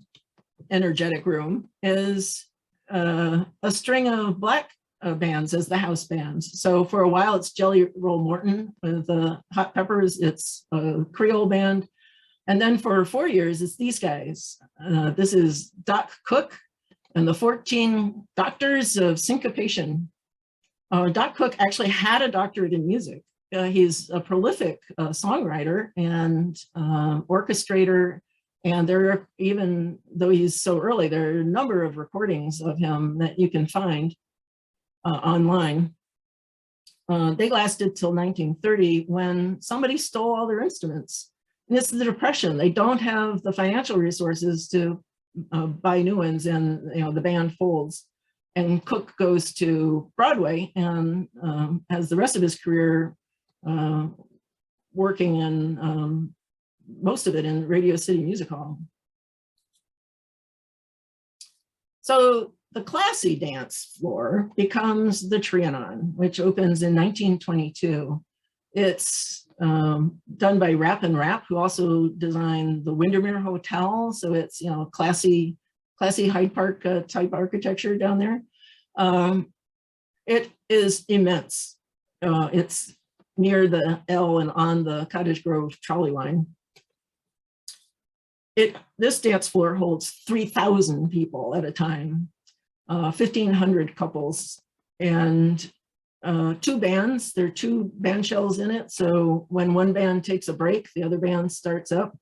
energetic room is a string of black bands as the house bands. So for a while it's Jelly Roll Morton with the Hot Peppers, it's a Creole band. And then for 4 years, it's these guys. This is Doc Cook and the 14 Doctors of Syncopation. Doc Cook actually had a doctorate in music. He's a prolific songwriter and orchestrator. And there are, even though he's so early, there are a number of recordings of him that you can find online. They lasted till 1930 when somebody stole all their instruments. And it's the Depression. They don't have the financial resources to buy new ones, and the band folds. And Cook goes to Broadway and has the rest of his career working in most of it in Radio City Music Hall. So the classy dance floor becomes the Trianon, which opens in 1922. It's done by Rap and Rap, who also designed the Windermere Hotel. So it's classy Hyde Park type architecture down there. It is immense. It's near the L and on the Cottage Grove trolley line. This dance floor holds 3,000 people at a time, 1,500 couples, and 2 bands. There are 2 band shells in it. So when one band takes a break, the other band starts up.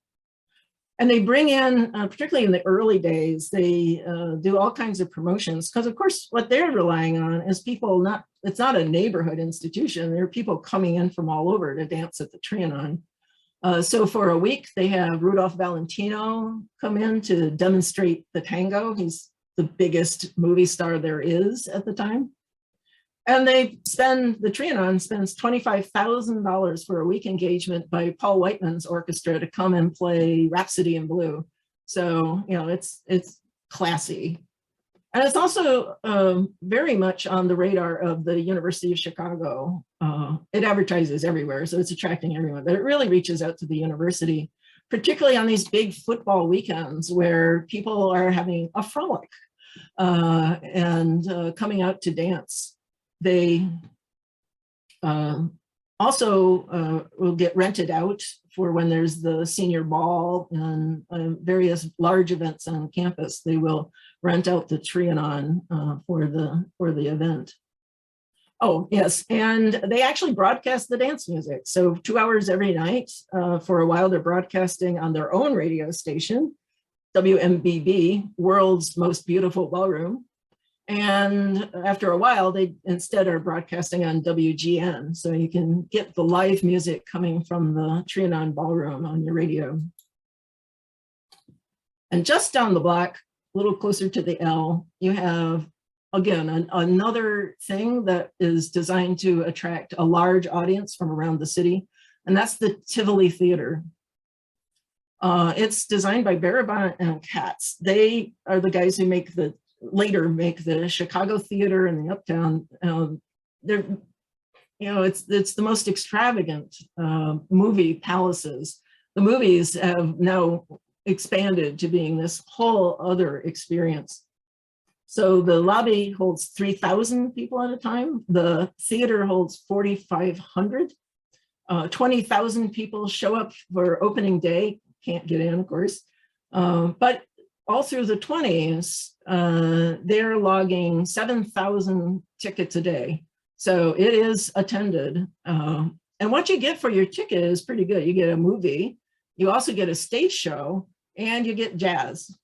And they bring in, particularly in the early days, they do all kinds of promotions, because of course what they're relying on is people, it's not a neighborhood institution. There are people coming in from all over to dance at the Trianon. So for a week, they have Rudolph Valentino come in to demonstrate the tango. He's the biggest movie star there is at the time. And the Trianon spends $25,000 for a week engagement by Paul Whiteman's orchestra to come and play Rhapsody in Blue. So, it's classy. And it's also very much on the radar of the University of Chicago. It advertises everywhere, so it's attracting everyone, but it really reaches out to the university, particularly on these big football weekends where people are having a frolic and coming out to dance. They also will get rented out for when there's the senior ball and various large events on campus. They will rent out the Trianon for the event. Oh, yes, and they actually broadcast the dance music. So 2 hours every night. For a while, they're broadcasting on their own radio station, WMBB, World's Most Beautiful Ballroom. And after a while, they instead are broadcasting on WGN. So you can get the live music coming from the Trianon Ballroom on your radio. And just down the block, a little closer to the L, you have, again, another thing that is designed to attract a large audience from around the city, and that's the Tivoli Theater. It's designed by Barabon and Katz. They are the guys who later make the Chicago Theater and the Uptown. It's the most extravagant movie palaces. The movies have now expanded to being this whole other experience. So the lobby holds 3,000 people at a time. The theater holds 4,500. 20,000 people show up for opening day. Can't get in, of course. But all through the 20s, they're logging 7,000 tickets a day. So it is attended. And what you get for your ticket is pretty good. You get a movie, you also get a stage show, and you get jazz.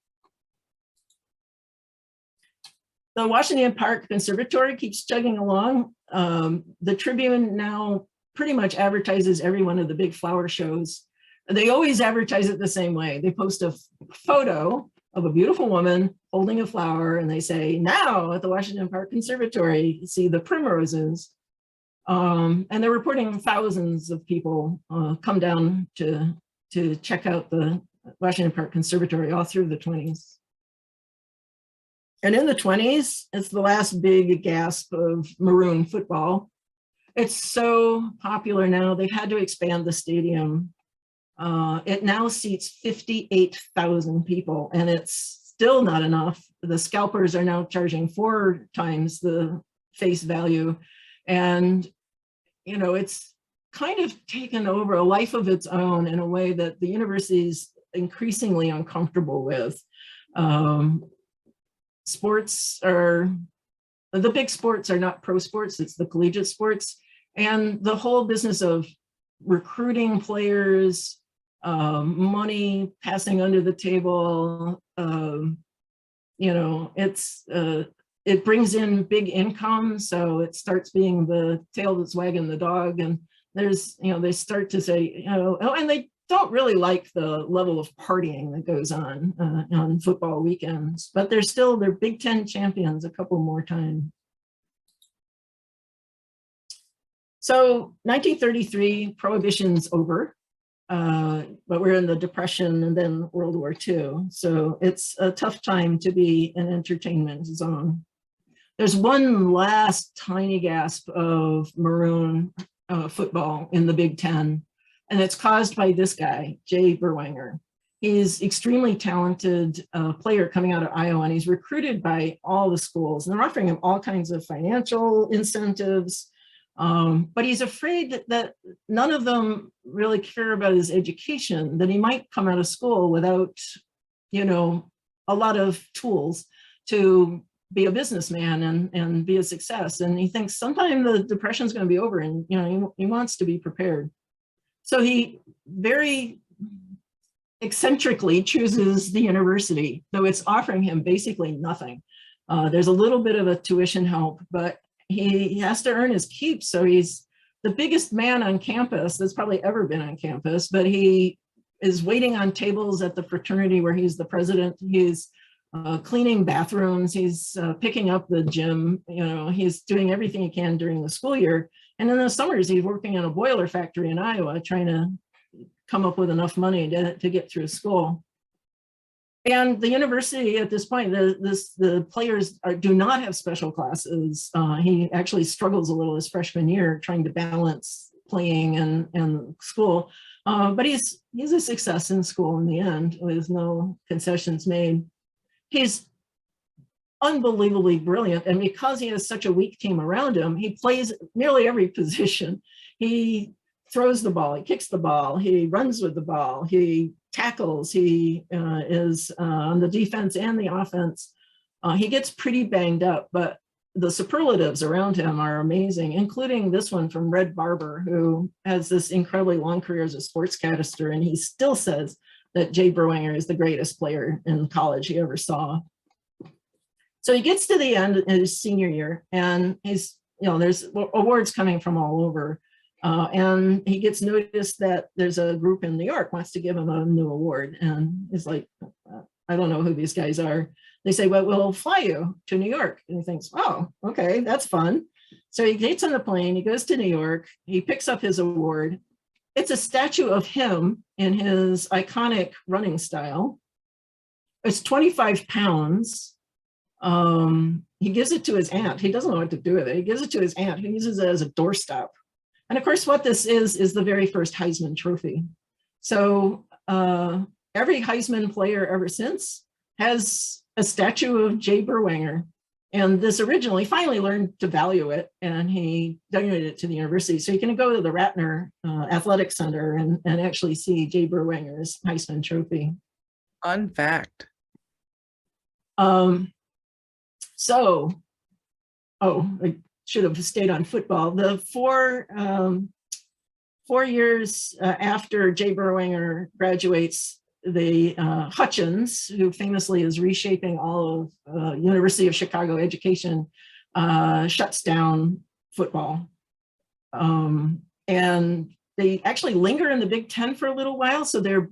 The Washington Park Conservatory keeps chugging along. The Tribune now pretty much advertises every one of the big flower shows. They always advertise it the same way. They post a photo of a beautiful woman holding a flower, and they say, now at the Washington Park Conservatory, you see the primroses. And they're reporting thousands of people come down to check out the Washington Park Conservatory all through the 20s. And in the 20s, it's the last big gasp of maroon football. It's so popular now, they've had to expand the stadium. It now seats 58,000 people, and it's still not enough. The scalpers are now charging 4 times the face value. And, you know, it's kind of taken over a life of its own in a way that the university is increasingly uncomfortable with. Sports are, the big sports are not pro sports, it's the collegiate sports. And the whole business of recruiting players, money passing under the table, you know, it brings in big income. So it starts being the tail that's wagging the dog. And there's, you know, they start to say, you know, oh, and they don't really like the level of partying that goes on football weekends, but they're Big Ten champions a couple more times. So 1933, Prohibition's over, but we're in the Depression and then World War II. So it's a tough time to be an entertainment zone. There's one last tiny gasp of maroon football in the Big Ten, and it's caused by this guy, Jay Berwanger. He's extremely talented player coming out of Iowa, and he's recruited by all the schools, and they're offering him all kinds of financial incentives. But he's afraid that none of them really care about his education, that he might come out of school without, you know, a lot of tools to be a businessman and be a success. And he thinks sometime the Depression is going to be over, and, you know, he wants to be prepared. So he very eccentrically chooses the university, though it's offering him basically nothing. There's a little bit of a tuition help, but he has to earn his keep. So he's the biggest man on campus that's probably ever been on campus, but he is waiting on tables at the fraternity where he's the president. He's cleaning bathrooms. He's picking up the gym. You know, he's doing everything he can during the school year. And in the summers, he's working in a boiler factory in Iowa, trying to come up with enough money to get through school. And the university at this point, the players do not have special classes. He actually struggles a little his freshman year trying to balance playing and school. But he's a success in school in the end with no concessions made. He's unbelievably brilliant. And because he has such a weak team around him, he plays nearly every position. He throws the ball, he kicks the ball, he runs with the ball, he tackles, he is on the defense and the offense. He gets pretty banged up, but the superlatives around him are amazing, including this one from Red Barber, who has this incredibly long career as a sportscaster, and he still says that Jay Berwanger is the greatest player in college he ever saw. So he gets to the end of his senior year, and he's, you know, there's awards coming from all over. And he gets noticed that there's a group in New York wants to give him a new award. And he's like, I don't know who these guys are. They say, well, we'll fly you to New York. And he thinks, oh, okay, that's fun. So he gets on the plane, he goes to New York, he picks up his award. It's a statue of him in his iconic running style. It's 25 pounds. He gives it to his aunt. He doesn't know what to do with it. He gives it to his aunt, who uses it as a doorstop. And of course, what this is the very first Heisman Trophy. So every Heisman player ever since has a statue of Jay Berwanger. And this originally finally learned to value it, and he donated it to the university. So you can go to the Ratner Athletic Center and actually see Jay Berwanger's Heisman Trophy.
Fun fact.
I should have stayed on football. The 4 years after Jay Berwanger graduates, the Hutchins, who famously is reshaping all of University of Chicago education, shuts down football. And they actually linger in the Big Ten for a little while. So they're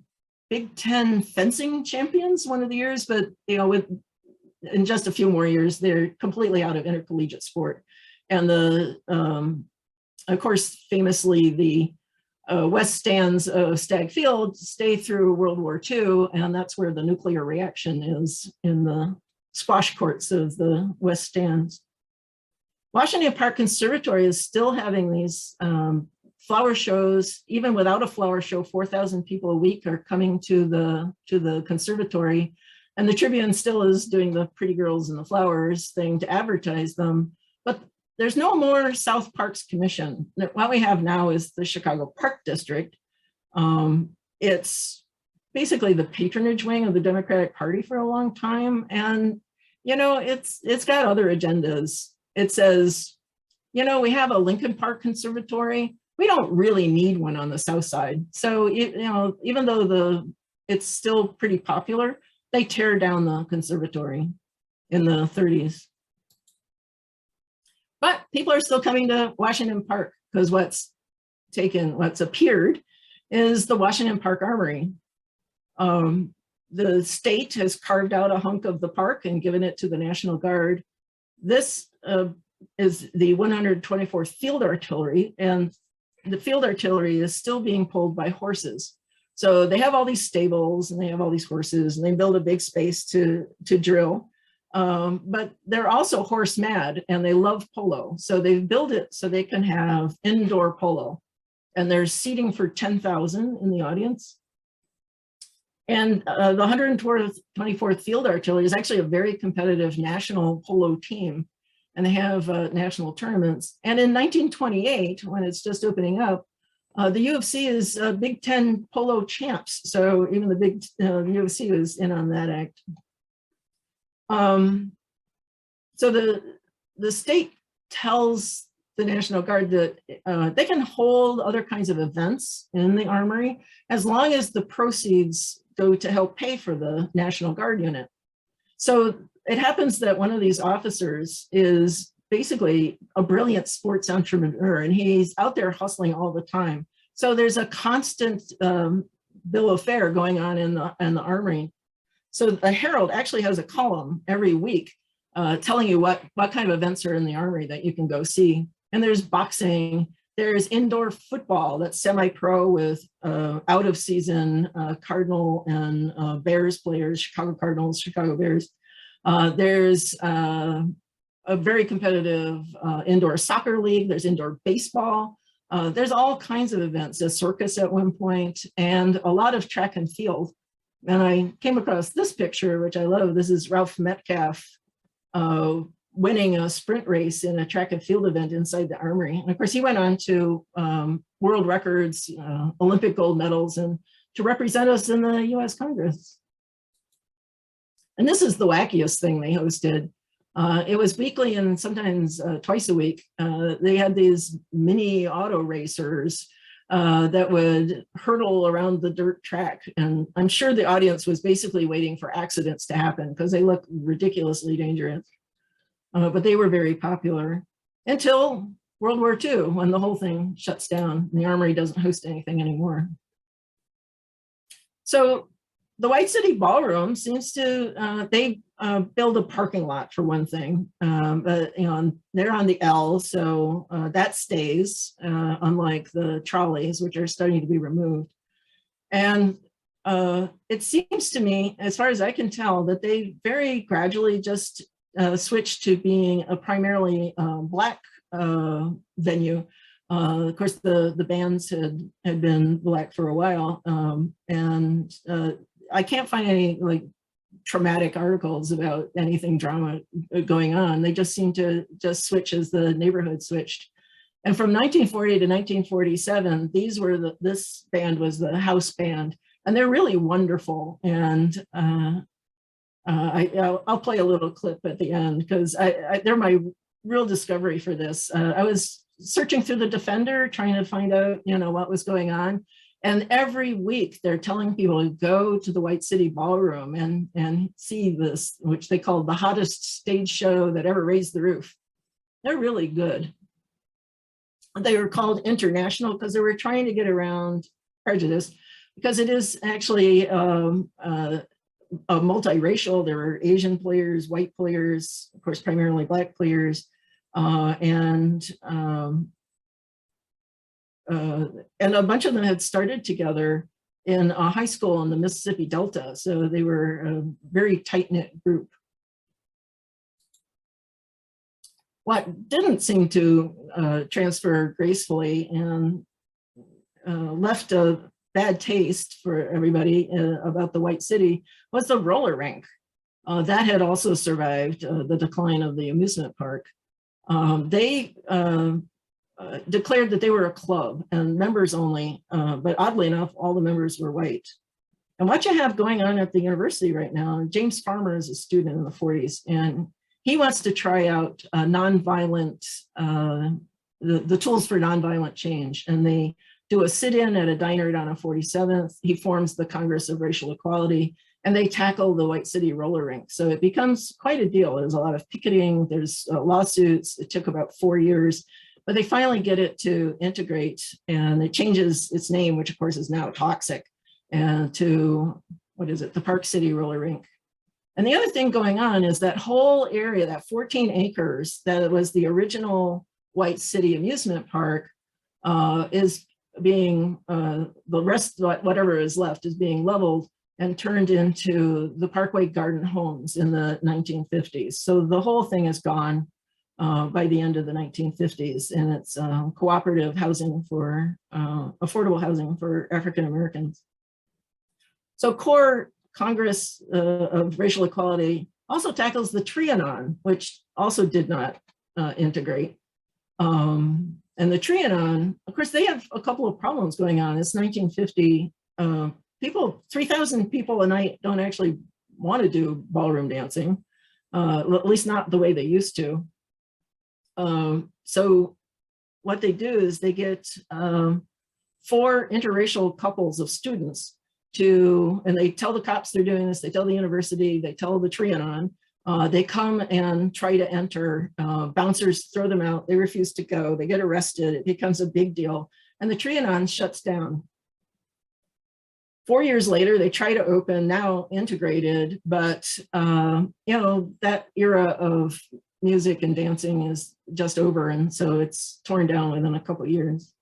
Big Ten fencing champions one of the years, but you know, in just a few more years, they're completely out of intercollegiate sport. And the Of course, famously, the west stands of Stagg Field stay through World War II, and that's where the nuclear reaction is, in the squash courts of the west stands. Washington Park Conservatory is still having these flower shows. Even without a flower show, 4,000 people a week are coming to the conservatory. And the Tribune still is doing the pretty girls and the flowers thing to advertise them. But there's no more South Parks Commission. What we have now is the Chicago Park District. It's basically the patronage wing of the Democratic Party for a long time. And, you know, it's got other agendas. It says, you know, we have a Lincoln Park Conservatory. We don't really need one on the south side. So, you know, even though it's still pretty popular, they tear down the conservatory in the 30s. But people are still coming to Washington Park because what's appeared is the Washington Park Armory. The state has carved out a hunk of the park and given it to the National Guard. This is the 124th Field Artillery, and the field artillery is still being pulled by horses. So they have all these stables and they have all these horses and they build a big space to drill. But they're also horse mad and they love polo. So they've built it so they can have indoor polo. And there's seating for 10,000 in the audience. And the 124th Field Artillery is actually a very competitive national polo team. And they have national tournaments. And in 1928, when it's just opening up, the U of C is Big Ten polo champs. So even the U of C was in on that act. So the state tells the National Guard that they can hold other kinds of events in the Armory as long as the proceeds go to help pay for the National Guard unit. So it happens that one of these officers is basically a brilliant sports entrepreneur and he's out there hustling all the time. So there's a constant bill of fare going on in the Armory. So the Herald actually has a column every week telling you what kind of events are in the Armory that you can go see. And there's boxing, there's indoor football that's semi-pro with out of season Cardinal and Bears players, Chicago Cardinals, Chicago Bears. There's a very competitive indoor soccer league, there's indoor baseball. There's all kinds of events, a circus at one point, and a lot of track and field. And I came across this picture, which I love. This is Ralph Metcalf winning a sprint race in a track and field event inside the Armory. And of course, he went on to world records, Olympic gold medals, and to represent us in the US Congress. And this is the wackiest thing they hosted. It was weekly and sometimes twice a week. They had these mini auto racers that would hurtle around the dirt track. And I'm sure the audience was basically waiting for accidents to happen because they look ridiculously dangerous. But they were very popular until World War II, when the whole thing shuts down and the Armory doesn't host anything anymore. So the White City Ballroom seems to, they build a parking lot for one thing, but you know, they're on the L, so that stays, unlike the trolleys, which are starting to be removed. And it seems to me, as far as I can tell, that they very gradually just switched to being a primarily Black venue. Of course, the bands had been Black for a while, and I can't find any like traumatic articles about anything drama going on. They just seem to just switch as the neighborhood switched. And from 1940 to 1947, this band was the house band, and they're really wonderful. And I'll play a little clip at the end because they're my real discovery for this. I was searching through the Defender, trying to find out, you know, what was going on. And every week they're telling people to go to the White City Ballroom and see this, which they called the hottest stage show that ever raised the roof. They're really good. They were called international because they were trying to get around prejudice, because it is actually a multiracial. There were Asian players, white players, of course, primarily Black players, and and a bunch of them had started together in a high school in the Mississippi Delta. So they were a very tight-knit group. What didn't seem to transfer gracefully and left a bad taste for everybody about the White City was the roller rink. That had also survived the decline of the amusement park. They declared that they were a club and members only, but oddly enough, all the members were white. And what you have going on at the university right now, James Farmer is a student in the 40s, and he wants to try out nonviolent, the tools for nonviolent change. And they do a sit-in at a diner down on 47th. He forms the Congress of Racial Equality, and they tackle the White City roller rink. So it becomes quite a deal. There's a lot of picketing, there's lawsuits. It took about 4 years, but they finally get it to integrate, and it changes its name, which of course is now toxic, and to, what is it, the Park City roller rink. And the other thing going on is that whole area, that 14 acres that was the original White City amusement park is being, the rest, whatever is left is being leveled and turned into the Parkway Garden Homes in the 1950s. So the whole thing is gone by the end of the 1950s, and it's cooperative housing for, affordable housing for African Americans. So core Congress of Racial Equality also tackles the Trianon, which also did not integrate. And the Trianon, of course, they have a couple of problems going on. It's 1950. People, 3,000 people a night don't actually want to do ballroom dancing, at least not the way they used to. So what they do is they get 4 interracial couples of students to, and they tell the cops they're doing this, they tell the university, they tell the Trianon, they come and try to enter, bouncers throw them out, they refuse to go, they get arrested, it becomes a big deal, and the Trianon shuts down. 4 years later, they try to open, now integrated, but you know, that era of music and dancing is just over, and so it's torn down within a couple of years.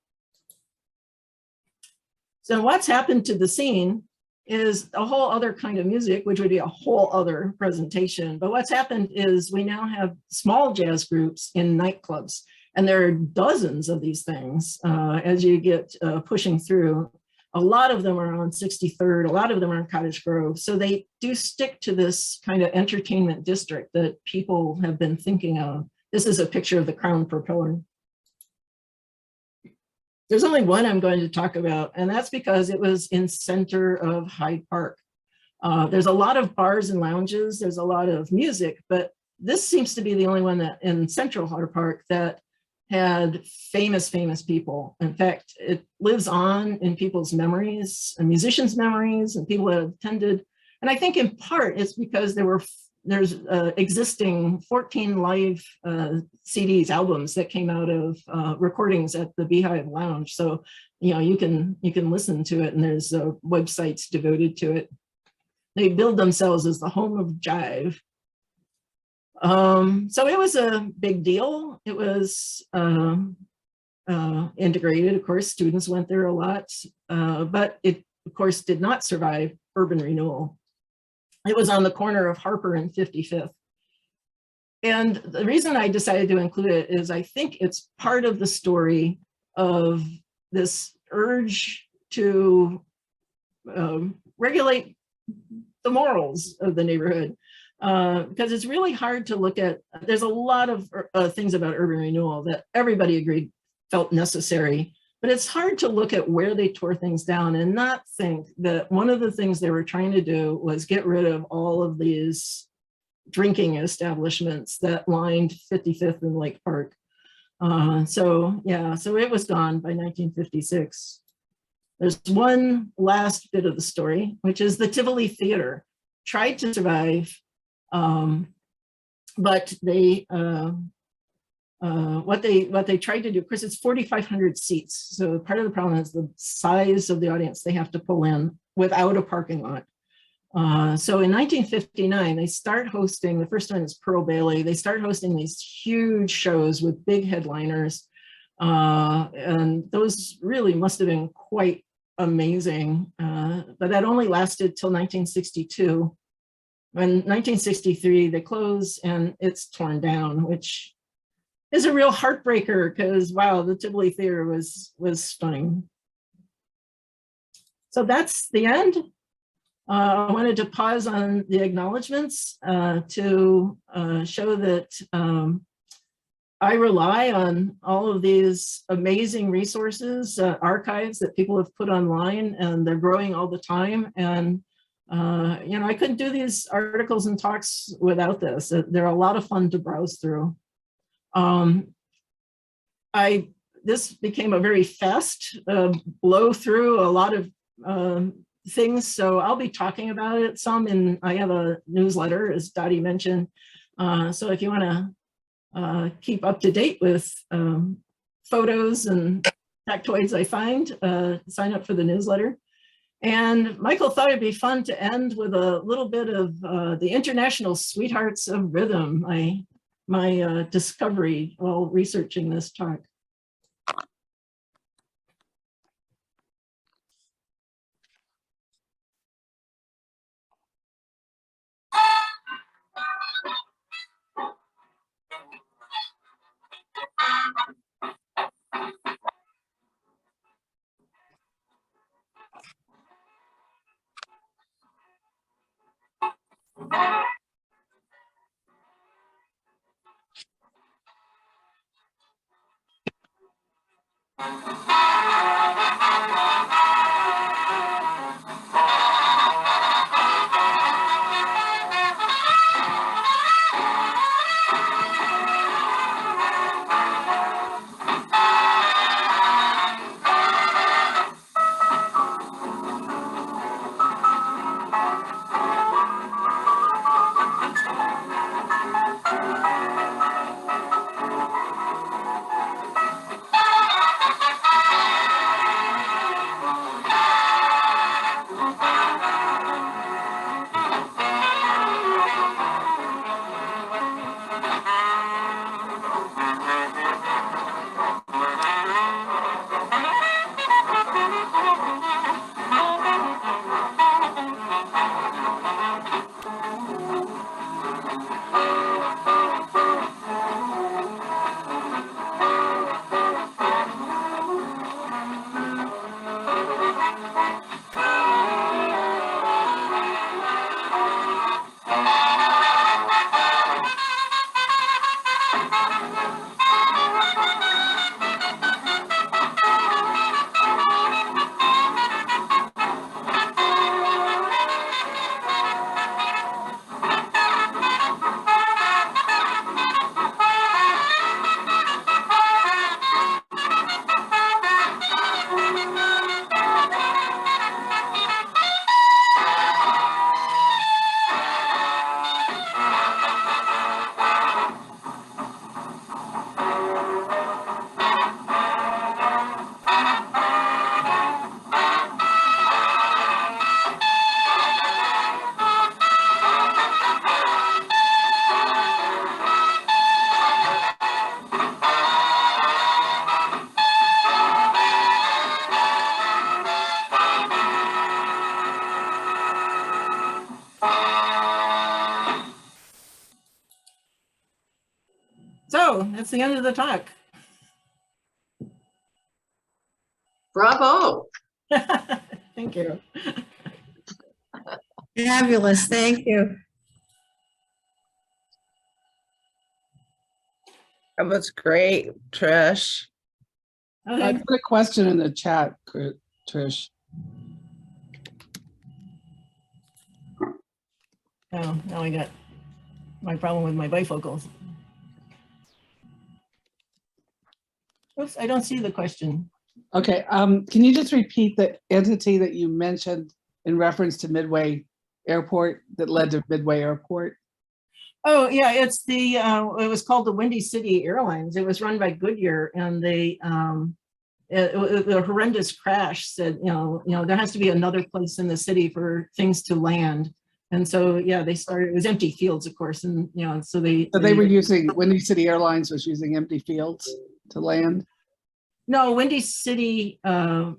So what's happened to the scene is a whole other kind of music, which would be a whole other presentation. But what's happened is we now have small jazz groups in nightclubs, and there are dozens of these things as you get pushing through. A lot of them are on 63rd, a lot of them are in Cottage Grove. So they do stick to this kind of entertainment district that people have been thinking of. This is a picture of the Crown Propeller. There's only one I'm going to talk about, and that's because it was in center of Hyde Park. There's a lot of bars and lounges, there's a lot of music, but this seems to be the only one that in central Hyde Park that had famous people. In fact, it lives on in people's memories, and musicians' memories, and people that have attended. And I think in part it's because there's existing 14 live CDs, albums that came out of recordings at the Beehive Lounge. So, you know, you can listen to it, and there's websites devoted to it. They build themselves as the home of jive. So it was a big deal. It was integrated. Of course, students went there a lot, but it, of course, did not survive urban renewal. It was on the corner of Harper and 55th. And the reason I decided to include it is I think it's part of the story of this urge to regulate the morals of the neighborhood. Because it's really hard to look at, there's a lot of things about urban renewal that everybody agreed felt necessary, but it's hard to look at where they tore things down and not think that one of the things they were trying to do was get rid of all of these drinking establishments that lined 55th and Lake Park. So yeah, so it was gone by 1956. There's one last bit of the story, which is the Tivoli Theater tried to survive, but they what they tried to do, of course, it's 4,500 seats. So part of the problem is the size of the audience they have to pull in without a parking lot. So in 1959, they start hosting, the first one is Pearl Bailey. They start hosting these huge shows with big headliners. And those really must have been quite amazing. But that only lasted till 1962. In 1963, they close and it's torn down, which is a real heartbreaker because, wow, the Tivoli Theater was stunning. So that's the end. I wanted to pause on the acknowledgements to show that I rely on all of these amazing resources, archives that people have put online, and they're growing all the time. And you know, I couldn't do these articles and talks without this. They're a lot of fun to browse through. This became a very fast blow through a lot of things, so I'll be talking about it some, and I have a newsletter, as Dottie mentioned. So if you want to keep up to date with photos and factoids I find, sign up for the newsletter. And Michael thought it'd be fun to end with a little bit of the International Sweethearts of Rhythm, my discovery while researching this talk. So that's the end of the talk.
Bravo.
Thank you.
Fabulous, thank you.
That was great, Trish.
I
Okay.
put a question in the chat, Trish.
Oh, now I got my problem with my bifocals. Oops, I don't see the question.
Okay, can you just repeat the entity that you mentioned in reference to Midway Airport that led to Midway Airport?
Oh yeah, it's the it was called the Windy City Airlines. It was run by Goodyear, and they a horrendous crash said, you know, there has to be another place in the city for things to land. And so, yeah, they started, it was empty fields, of course. And, you know, so they
So they were using, Windy City Airlines was using empty fields to land?
No, Windy City, the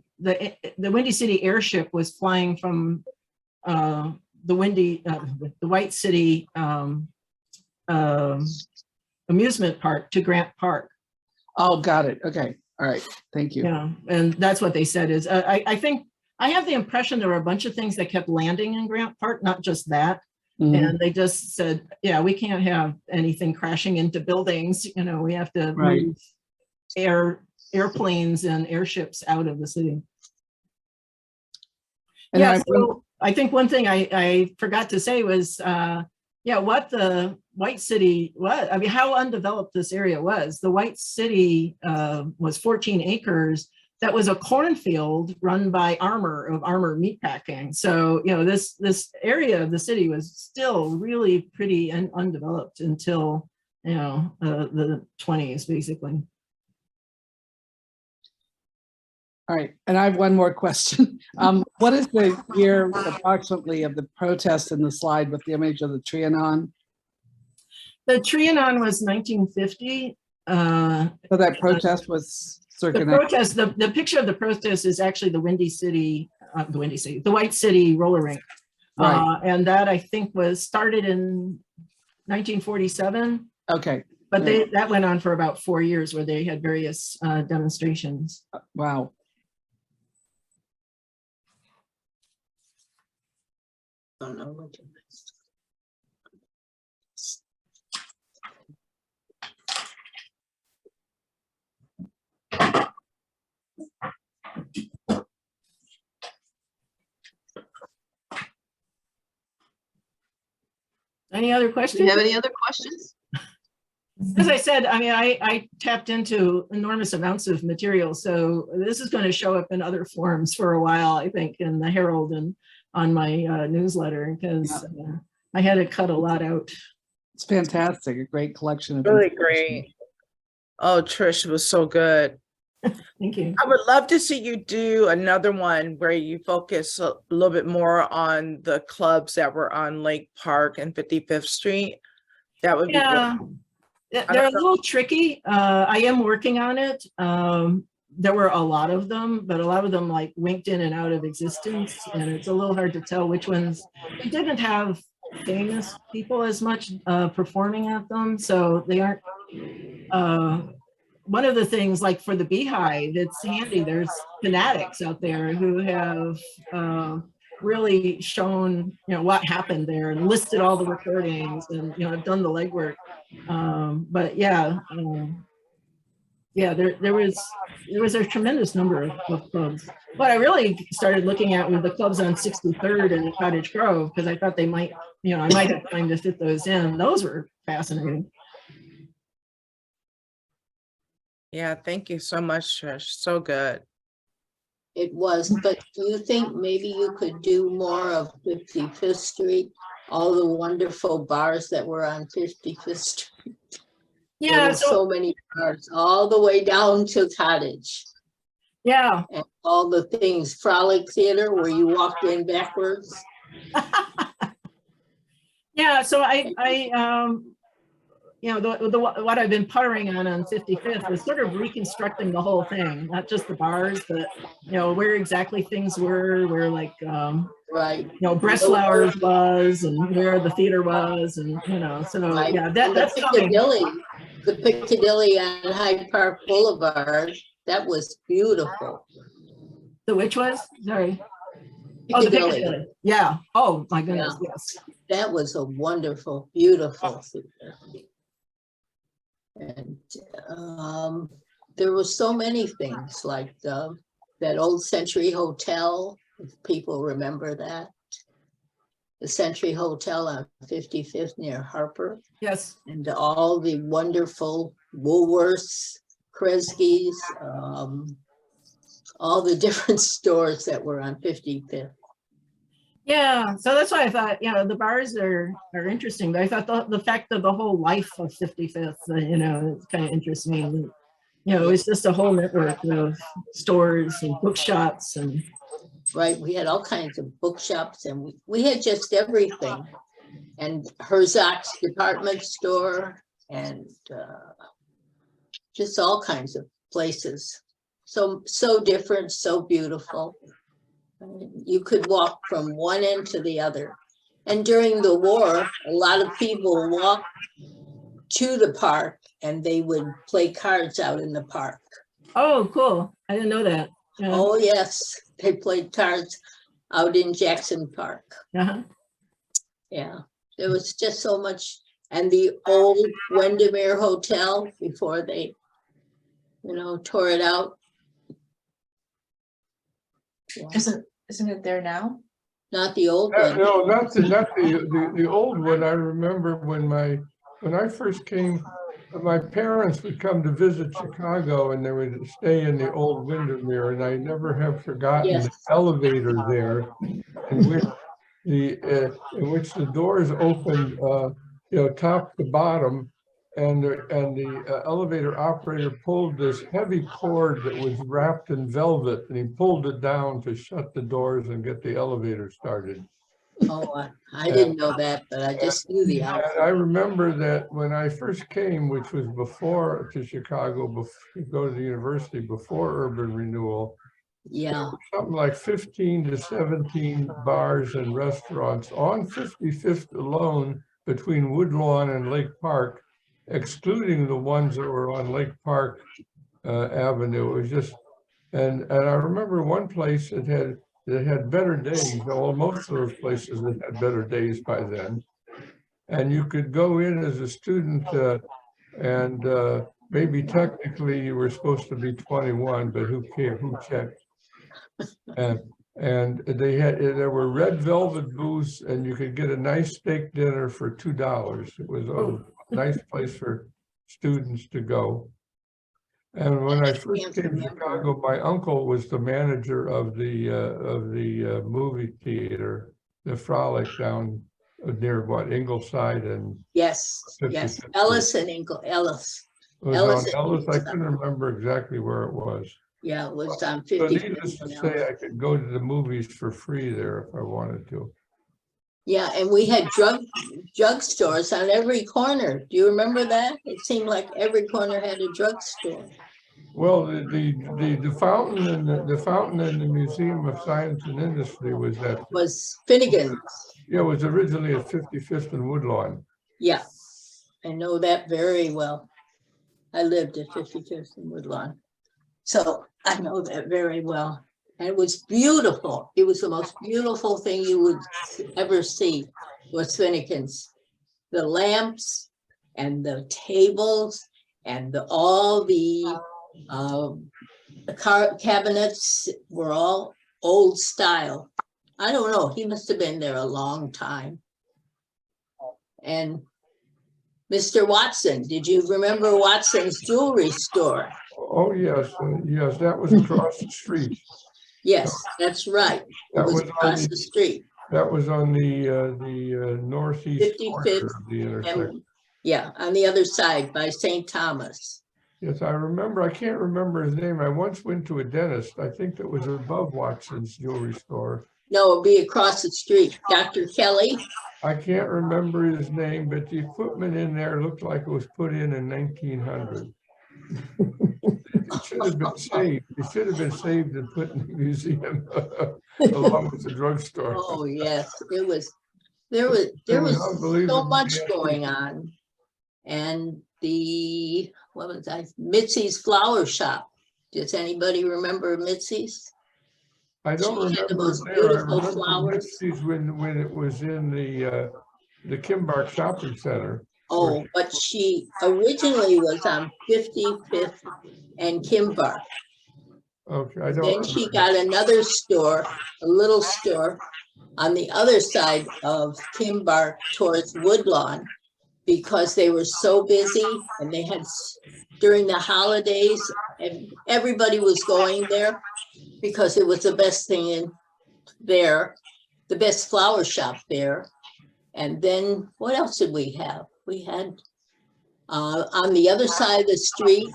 Windy City airship was flying from the White City amusement park to Grant Park.
Oh, got it. Okay. All right. Thank you.
Yeah, and that's what they said is, I think, I have the impression there were a bunch of things that kept landing in Grant Park, not just that.
Mhm.
And they just said, yeah, we can't have anything crashing into buildings. You know, we have to
Right.
move airplanes and airships out of the city.
And
Yeah,
I-
so I think one thing I forgot to say was, yeah, what the White City was, I mean, how undeveloped this area was. The White City was 14 acres. That was a cornfield run by Armour Meatpacking. So, you know, this area of the city was still really pretty undeveloped until, you know, the 20s, basically.
All right. And I have one more question. What is the year approximately of the protest in the slide with the image of the Trianon?
The Trianon was 1950.
So that protest was circa.
The protest, the picture of the protest is actually the Windy City, the White City roller rink.
Right.
And that I think was started in 1947.
Okay.
But that went on for about 4 years where they had various demonstrations.
Wow.
Don't know what you missed.
Any other
Do
questions?
you have any other questions?
As I said, I mean, I tapped into enormous amounts of material. So this is going to show up in other forms for a while, I think, in the Herald and on my newsletter, because I had to cut a lot out.
It's fantastic. A great collection of
Really
information.
great. Oh, Trish, it was so good.
Thank you.
I would love to see you do another one where you focus a little bit more on the clubs that were on Lake Park and 55th Street. That would be
Yeah, they're a little tricky. I am working on it. There were a lot of them, but a lot of them like winked in and out of existence, and it's a little hard to tell which ones. They didn't have famous people as much performing at them, so they aren't. One of the things, like for the Beehive, it's handy. There's fanatics out there who have really shown, you know, what happened there and listed all the recordings and, you know, have done the legwork. But yeah, yeah, there was a tremendous number of clubs. What I really started looking at were the clubs on 63rd and Cottage Grove, because I thought they might, you know, I might have time to fit those in. Those were fascinating.
Yeah, thank you so much, Trish. So good.
It was, but do you think maybe you could do more of 55th Street? All the wonderful bars that were on 55th Street. There
Yeah,
were so many bars all the way down to Cottage.
yeah.
And all the things, Frolic Theater where you walked in backwards.
Yeah, so I you know, what I've been puttering on 55th was sort of reconstructing the whole thing, not just the bars, but, you know, where exactly things were, where like,
Right.
you know, Breslauer's was and where the theater was, and, you know, so
Right.
yeah,
And
that's coming.
the Piccadilly on Hyde Park Boulevard, that was beautiful.
The which was? Sorry. Oh, the
Piccadilly.
Piccadilly. Yeah. Oh my goodness.
Yeah.
Yes.
That was a wonderful, beautiful theater. And there were so many things like that old Century Hotel, if people remember that. The Century Hotel on 55th near Harper.
Yes.
And all the wonderful Woolworths, Kresge's, all the different stores that were on 55th.
Yeah, so that's why I thought, you know, the bars are interesting, but I thought the fact of the whole life of 55th, you know, it's kind of interesting. You know, it's just a whole network of stores and bookshops and.
Right, we had all kinds of bookshops and we had just everything. And Herzog's department store and just all kinds of places. so different, so beautiful. You could walk from one end to the other. And during the war, a lot of people walked to the park and they would play cards out in the park.
Oh, cool. I didn't know that. Yeah.
Oh, yes, they played cards out in Jackson Park.
Uh-huh.
Yeah, there was just so much. And the old Windermere Hotel before they, tore it out. Yeah.
Isn't it there now?
Not the old one.
No, not the old one. I remember when I first came, my parents would come to visit Chicago and they would stay in the old Windermere, and I never have forgotten
Yes.
the elevator there in which the doors opened, top to bottom, and the elevator operator pulled this heavy cord that was wrapped in velvet, and he pulled it down to shut the doors and get the elevator started.
Oh, I didn't know that, but I just knew the
And
outfit.
I remember that when I first came, which was before to Chicago, to go to the university, before urban renewal,
Yeah,
something like 15 to 17 bars and restaurants on 55th alone between Woodlawn and Lake Park, excluding the ones that were on Lake Park Avenue. It was just, and I remember one place that had better days. Well, most of those places that had better days by then. And you could go in as a student and maybe technically you were supposed to be 21, but who cared, who checked? And there were red velvet booths, and you could get a nice steak dinner for $2. It was a nice place for students to go. And when I first came to Chicago, my uncle was the manager of the movie theater, the Frolic down near Ingleside and
yes,
55th
Ellis and Ellis.
It was
Ellis
on
and
Ellis. I
Ellis.
couldn't remember exactly where it was.
Yeah, it was on
But
50.
needless to say, I could go to the movies for free there if I wanted to.
Yeah, and we had drugstores on every corner. Do you remember that? It seemed like every corner had a drugstore.
Well, the fountain and the Museum of Science and Industry was
Finnegan's.
Yeah, it was originally at 55th and Woodlawn.
Yeah, I know that very well. I lived at 55th and Woodlawn. So I know that very well. And it was beautiful. It was the most beautiful thing you would ever see was Finnegan's. The lamps and the tables and all the cabinets were all old style. I don't know. He must have been there a long time. And Mr. Watson, did you remember Watson's jewelry store?
Oh, yes. Yes, that was across the street.
Yes, that's right. It
That
was
was
across the street.
That was on the northeast corner
55th
of the intersection.
And yeah, on the other side by St. Thomas.
Yes, I remember. I can't remember his name. I once went to a dentist. I think that was above Watson's jewelry store.
No, it'd be across the street. Dr. Kelly.
I can't remember his name, but the equipment in there looked like it was put in 1900. It should have been saved. It should have been saved and put in the museum along with the drugstore.
Oh, yes, there was so much going on. And what was that? Mitzi's Flower Shop. Does anybody remember Mitzi's?
I don't
She had the
remember
most
there. I
beautiful
remember
flowers.
Mitzi's when it was in the Kimbark Shopping Center.
Oh, but she originally was on 55th and Kimbark.
Okay, I don't.
Then she got another store, a little store on the other side of Kimbark towards Woodlawn, because they were so busy and they had, during the holidays, and everybody was going there because it was the best thing in there, the best flower shop there. And then what else did we have? We had on the other side of the street,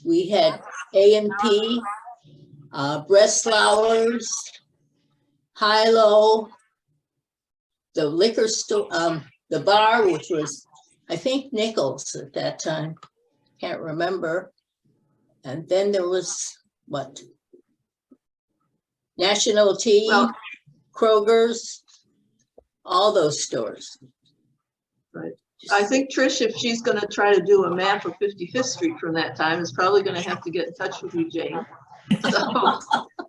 we had A&P, Breast Flowers, High-Low, the liquor store, the bar, which was, I think, Nichols at that time. Can't remember. And then there was what? National Tea,
Well-
Kroger's, all those stores.
Right. I think Trish, if she's gonna try to do a map of 55th Street from that time, is probably gonna have to get in touch with you, Jane. So,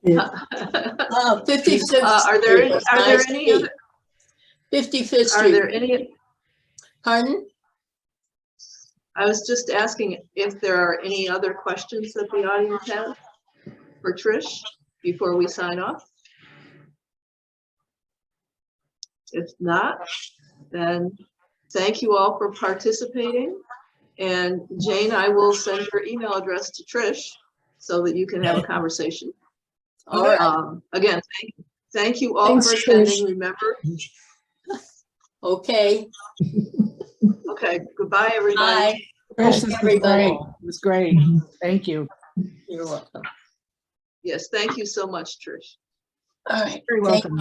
55th.
are there any other,
55th
are
Street,
there any,
pardon?
I was just asking if there are any other questions that the audience has for Trish before we sign off. If not, then thank you all for participating. And Jane, I will send your email address to Trish so that you can have a conversation.
All right,
Again, thank you all
Thanks,
for attending.
Trish.
Remember,
okay,
okay, goodbye, everybody.
bye.
Trish, this was
Everybody.
great. It was great. Thank you.
You're welcome.
Yes, thank you so much, Trish.
All right.
Very
Thank-
welcome.